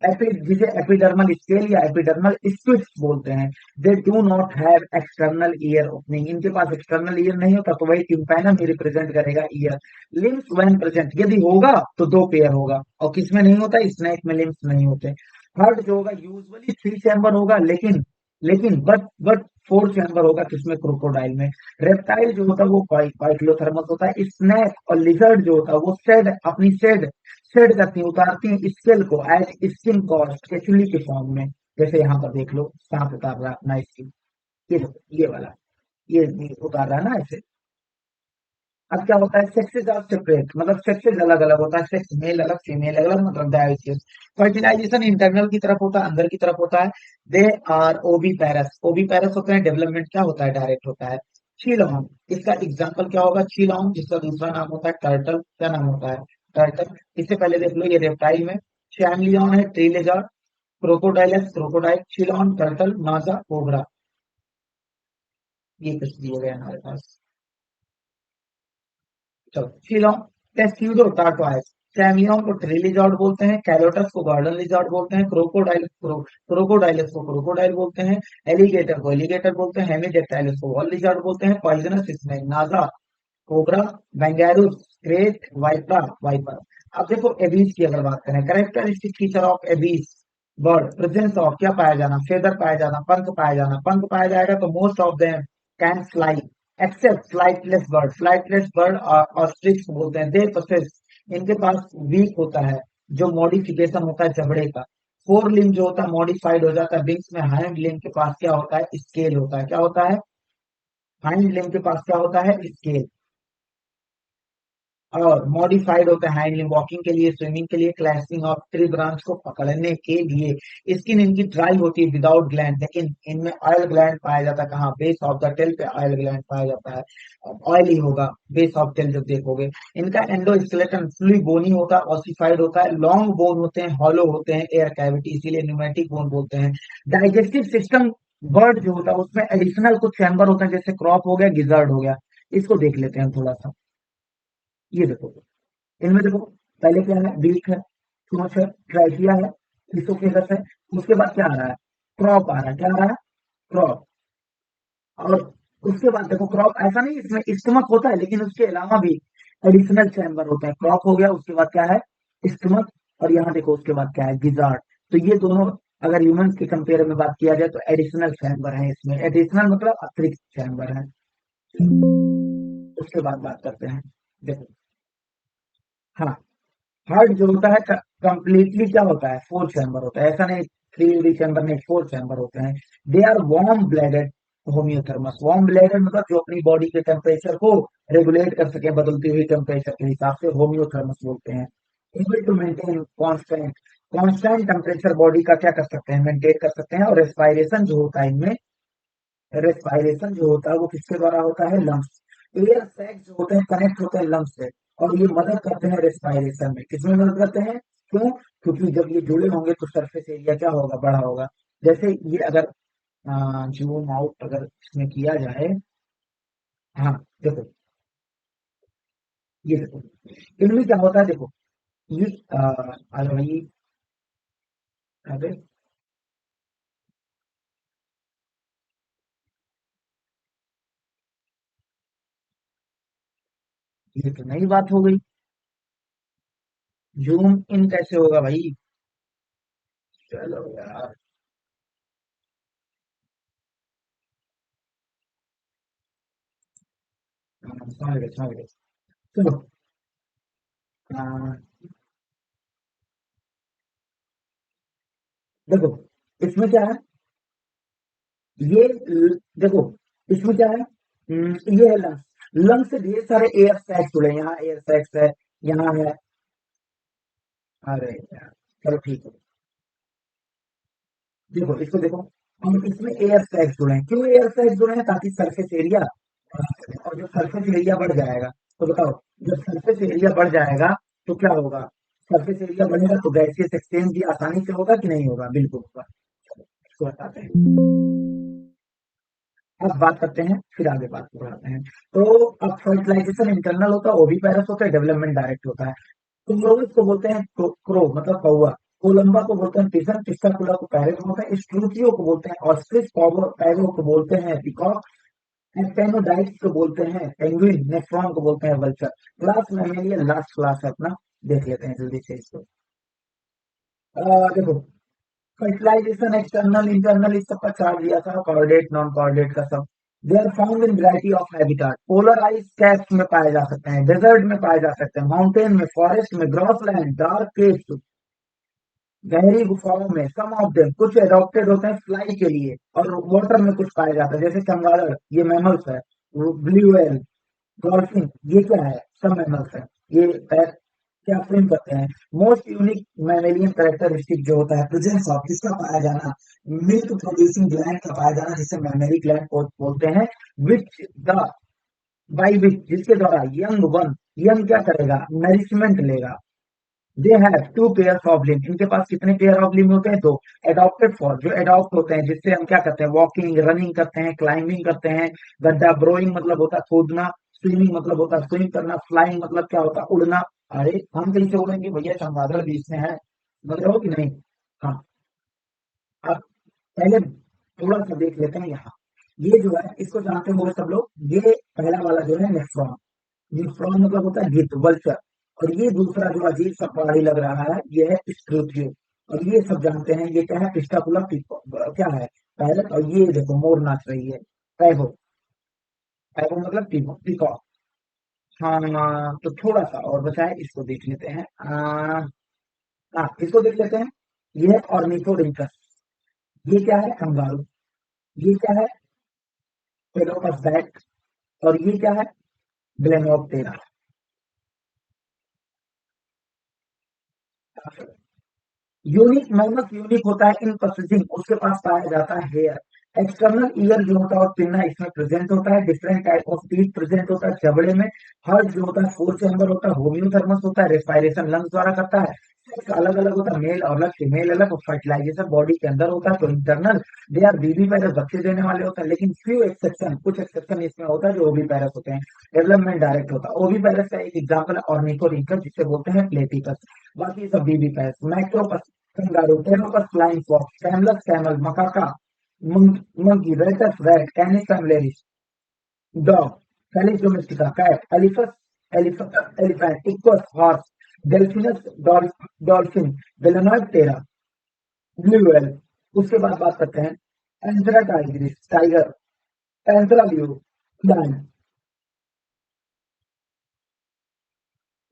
जिसे एपिडर्मल स्केल या एपिडर्मल स्क्विड्स बोलते हैं। They do not have external ear opening, इनके पास एक्सटर्नल ईयर नहीं होता, तो वही टिम्पैनम ही रिप्रेजेंट करेगा ईयर। लिम्स व्हेन प्रेजेंट, यदि होगा तो 2 पेयर होगा, और किसमें नहीं होता, स्नेक में लिम्स नहीं होते। हार्ट जो होगा यूजुअली 3 चैम्बर होगा, लेकिन बट 4 चैम्बर होगा, किसमें, क्रोकोडाइल में। रेप्टाइल जो होता है वो पाइक्लोथर्मस होता है। स्नेक और लिजर्ड जो होता है वो शेड करती है, उतारती है स्केल को एज स्किन कॉस्ट केचुली के फॉर्म में। जैसे यहाँ पर देख लो सांप उतार रहा है अपना स्किन, ये देखो ये वाला, ये उतार रहा है ना ऐसे। अब क्या होता है, सेक्सेस आर सेपरेट, मतलब सेक्सेस अलग अलग होता है, सेक्स मेल अलग फीमेल अलग, मतलब डायोसिस। फर्टिलाइजेशन इंटरनल की तरफ होता है, अंदर की तरफ होता है। दे आर ओवी पैरस होते हैं, डेवलपमेंट क्या होता है, डायरेक्ट होता है। चीलॉन्ग, इसका एग्जाम्पल क्या होगा, चीलॉन्ग, जिसका दूसरा नाम होता है टर्टल, क्या नाम होता है, टर्टल। इससे पहले देख लो ये रेप्टाइल में चैमलियन है, ट्रिलेजा, क्रोकोडाइलस, क्रोकोडाइल, चीलॉन, टर्टल, नाजा, कोबरा, ये कुछ दिए गए हमारे पास। चलो फिलोन, टेस्ट्यूडो टार्टोइस, सैमियन को ट्री लिजॉर्ड बोलते हैं, कैलोटस को गार्डन लिजॉर्ड बोलते हैं, क्रोकोडाइलस को क्रोकोडाइल बोलते हैं, एलिगेटर को एलिगेटर बोलते हैं, हेमिडेक्टाइलस को वॉल लिजॉर्ड बोलते हैं, पॉइजनस स्नेक, नाजा, कोबरा, बैंगेरुस, ग्रेट वाइपरा, वाइपर। अब देखो एबीज की अगर बात करें, characteristic feature of Abies bird, presence of क्या पाया जाना, फेदर पाया जाना, पंख पाया जाना, पंख पाया जाएगा तो most of them can fly, except flightless bird ostrich बोलते हैं, दे पोसेस, इनके पास वीक होता है, जो मॉडिफिकेशन होता है चमड़े का, फोर लिम्ब जो होता है मॉडिफाइड हो जाता है, विंग्स में हाइंड लिम्ब के पास क्या होता है, स्केल होता है, क्या होता है, हाइंड लिम्ब के पास क्या होता है, स्केल, और मॉडिफाइड होता है हाइंड लिम्ब वॉकिंग के लिए, स्विमिंग के लिए, क्लाइंबिंग और ट्री ब्रांच को पकड़ने के लिए। स्किन इनकी ड्राई होती है विदाउट ग्लैंड, लेकिन इनमें ऑयल ग्लैंड पाया जाता है, कहाँ, बेस ऑफ द टेल पे ऑयल ग्लैंड पाया जाता है, ऑयल ही होगा बेस ऑफ टेल जब देखोगे। इनका एंडोस्केलेटन फुली बोनी होता है, ऑसिफाइड होता है, लॉन्ग बोन होते हैं, हॉलो होते हैं, एयर कैविटी, इसीलिए न्यूमेटिक बोन बोलते हैं। डाइजेस्टिव सिस्टम बर्ड जो होता है उसमें एडिशनल कुछ चैम्बर होते हैं, जैसे क्रॉप हो गया, गिजर्ड हो गया, इसको देख लेते हैं थोड़ा सा। ये देखो, इनमें देखो, पहले क्या है, बीक है, चोंच है, ट्राइकिया है, इसोफेगस है, उसके बाद क्या आ रहा है, क्रॉप आ रहा है, क्या आ रहा है, क्रॉप। और उसके बाद देखो, क्रॉप ऐसा नहीं इसमें स्टमक होता है, लेकिन उसके अलावा भी एडिशनल चैम्बर होता है, क्रॉप हो गया, उसके बाद क्या है, स्टमक, और यहाँ देखो उसके बाद क्या है, गिजार्ड। तो ये दोनों अगर ह्यूमंस के कंपेयर में बात किया जाए तो एडिशनल चैम्बर है, इसमें एडिशनल मतलब अतिरिक्त चैम्बर है। उसके बाद बात करते हैं, देखो, हाँ, हार्ट जो होता है कंप्लीटली क्या होता है, फोर चैम्बर होता है, ऐसा नहीं थ्री चैम्बर नहीं, फोर चैम्बर होते हैं। They are warm blooded homeotherms, warm blooded मतलब जो अपनी बॉडी के टेम्परेचर को रेगुलेट कर सके बदलती हुई टेम्परेचर के हिसाब से, होम्योथर्मस बोलते हैं। Able to maintain constant, constant temperature body का क्या कर सकते हैं, मेंटेन कर सकते हैं। और रेस्पायरेशन जो होता है इनमें, रेस्पायरेशन जो होता है वो किसके द्वारा होता है, लंग्स, एयर सैक जो होते हैं कनेक्ट होते हैं लंग्स से, और ये मदद करते हैं रेस्पायरेशन में, किसमें मदद करते हैं, क्यों, क्योंकि जब ये जुड़े होंगे तो सरफेस एरिया क्या होगा, बड़ा होगा। जैसे ये अगर जूम आउट अगर इसमें किया जाए, हाँ, देखो, ये देखो, इनमें क्या होता है, देखो, ये अरे भाई, अरे ये तो नई बात हो गई, जूम इन कैसे होगा भाई, चलो यार, समझ गए समझ गए। चलो, अ, देखो, इसमें क्या है, देखो, इसमें क्या है, ये है लंग्स, लंग्स से ढेर सारे एयर सैक्स जुड़े हैं, यहाँ एयर सैक्स है, यहाँ है, अरे यार, चलो ठीक है, देखो इसको देखो, हम इसमें एयर सैक्स जुड़े हैं, क्यों एयर सैक्स जुड़े हैं, ताकि सरफेस एरिया, और जो सरफेस एरिया बढ़ जाएगा, तो बताओ, जब सरफेस एरिया बढ़ जाएगा तो क्या होगा, सरफेस एरिया बढ़ेगा तो गैसियस एक्सचेंज भी आसानी से होगा कि नहीं होगा, बिल्कुल होगा। इसको बताते हैं, अब बात करते हैं, फिर आगे बात को बढ़ाते हैं। तो अब फर्टिलाइजेशन इंटरनल होता है, ओविपेरस होता है, डेवलपमेंट डायरेक्ट होता है। क्लोरोइस को बोलते हैं क्रो मतलब कौवा, कोलंबा को बोलते हैं पिजन, टिस्टाकुला को पैरेट बोलते हैं, स्ट्रूथियो को बोलते हैं ऑस्ट्रिच, पैगो को बोलते हैं पीकॉक, एक्टेनोडाइट्स को बोलते हैं पेंगुइन, नेफ्रॉन को बोलते हैं vulture. Class mammalian last class है अपना, देख लेते हैं जल्दी से इसको। देखो, फर्टिलाइजेशन एक्सटर्नल इंटरनल इस सब का चार्ज दिया था, कॉर्डेट नॉन कॉर्डेट का सब। They are found in variety of habitat, polar ice caps में पाए जा सकते हैं, डेजर्ट में पाए जा सकते हैं, माउंटेन में, फॉरेस्ट में, ग्रॉसलैंड, डार्क केव्स, गहरी गुफाओं में, सम ऑफ देम, कुछ एडॉप्टेड होते हैं फ्लाई के लिए, और वाटर में कुछ पाया जाता है, जैसे चमगादड़, ये मैमल्स है, ब्लू व्हेल, डॉल्फिन, ये क्या है, सब मैमल्स है, ये क्या स्विम करते हैं। मोस्ट यूनिक मैमेलियन कैरेक्टरिस्टिक जो होता है, प्रेजेंस ऑफ, किसका पाया जाना, मिल्क प्रोड्यूसिंग ग्लैंड का पाया जाना, जिसे मैमेरी ग्लैंड बोलते हैं, विच द बाई विच, जिसके द्वारा यंग वन, यंग क्या करेगा, नरिशमेंट लेगा। They have two pair of limb, इनके पास कितने पेयर ऑफ लिम्ब होते हैं, दो। एडॉप्टेड फॉर, जो एडॉप्ट होते हैं, जिससे हम क्या करते हैं, वॉकिंग, रनिंग करते हैं, क्लाइंबिंग करते हैं। गड्ढा, ब्रोइंग मतलब होता है कूदना, स्विमिंग मतलब होता है स्विम करना, फ्लाइंग मतलब क्या होता है, उड़ना। अरे हम कहीं से उड़ेंगे भैया, चमगादड़ भी इसमें है, समझ रहे हो कि नहीं। हाँ, अब पहले थोड़ा सा देख लेते हैं यहाँ, ये जो है इसको जानते होंगे सब लोग, ये पहला वाला जो है नेफ्रॉन, नेफ्रॉन मतलब होता है गिद्ध, वल्चर। और ये दूसरा जो अजीब सा पहाड़ी लग रहा है, ये है स्ट्रूथियो। और ये सब जानते हैं, ये क्या है, पिस्टाकुला क्या है, पैरट। और ये देखो मोर नाच रही है, पैगो, एगो मतलब पीकॉक। हाँ, तो थोड़ा सा और बचा है, इसको देख लेते हैं। हाँ, इसको देख लेते हैं। ये है ऑर्निथोरिंकस। ये क्या है? कंगारू। ये क्या है? पेडोकस बैक। और ये क्या है? ब्लेनोप्टेरा। यूनिक मैमल्स यूनिक होता है इन प्रोसेसिंग, उसके पास पाया जाता है हेयर। एक्सटर्नल ईयर जो होता है और पिन्ना इसमें प्रेजेंट होता है। Different type of teeth present होता है चमड़े में। हार्ट जो होता है फोर चैम्बर होता है। होम्योथर्मस होता है, रेस्पायरेशन लंग्स द्वारा करता है। सेक्स अलग अलग होता है, मेल अलग फीमेल अलग। और फर्टिलाइजेशन बॉडी के अंदर होता है। तो इंटरनल दे आर बीबी पैरस, बच्चे देने वाले होता है। लेकिन फ्यू एक्सेप्शन, कुछ एक्सेप्शन इसमें होता है जो ओवी पैरस होते हैं। डेवलपमेंट डायरेक्ट होता है। ओवी पैरस का एक एग्जाम्पल है ऑर्निथोरिंकस, जिसे बोलते हैं प्लेटिपस। बाकी सब viviparous. Macropus kangaroo, Pteropus flying fox, Camelus camel, Macaca monkey, Rattus rat, Canis कैमलेरिस, dog, Felis domestica cat, elephant, Equus horse, Delphinus dolphin, Balaenoptera, blue whale. उसके बाद बात करते हैं Panthera tigris tiger, Panthera blue lion.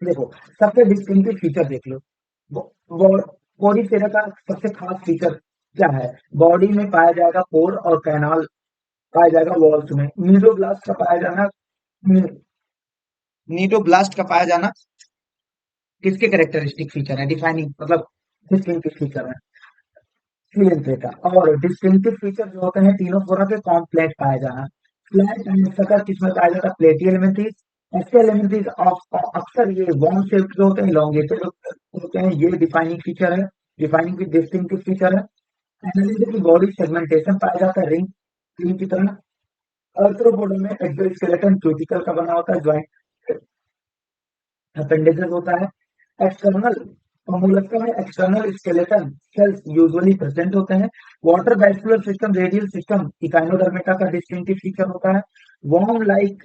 देखो, सबसे distinctive feature देख लो। Porifera का सबसे खास फीचर क्या है? बॉडी में पाया जाएगा पोर और कैनाल पाया जाएगा वॉल्स में। नीडोब्लास्ट का पाया जाना, नीडोब्लास्ट का पाया जाना किसके कैरेक्टरिस्टिक फीचर है? डिफाइनिंग मतलब डिस्टिंक्टिव फीचर है सिलेंट्रे का। और डिस्टिंक्टिव फीचर जो होते हैं तीनों फोरा के कॉम्प्लेट पाया जाना। फ्लैट एंड सकर किसमें पाया जाता है? प्लेटी एलिमेंट्रीज। ऐसे एलिमेंट्रीज ऑफ अक्सर ये वॉर्म शेप के होते हैं, इलोंगेटेड होते हैं। ये डिफाइनिंग फीचर है, डिफाइनिंग की डिस्टिंक्टिव फीचर है। एनालिसिस की बॉडी सेगमेंटेशन पाया जाता है रिंग रिंग की तरह। अर्थ्रोपोडा में एक्सोस्केलेटन क्यूटिकल का बना होता है, ज्वाइंट अपेंडेजेस होता है। एक्सटर्नल मोलस्का में external skeleton cells usually present होते हैं। Water vascular system, radial system Echinodermata का डिस्टिंक्टिव फीचर होता है। Worm like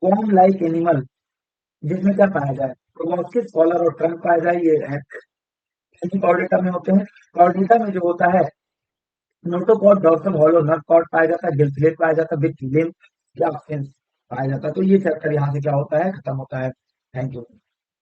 worm like animal, जिसमें क्या पाया जाए? प्रोबॉस्किस कॉलर और ट्रंक पाया जाए, ये कॉर्डेटा में होते हैं। कॉर्डेटा में जो होता है notochord, dorsal hollow nerve cord पाया जाता है, गिल्फिलेट पाया जाता है, विथ लिम्ब या फिन्स पाया जाता है। तो ये चैप्टर यहाँ से क्या होता है? खत्म होता है। Thank you.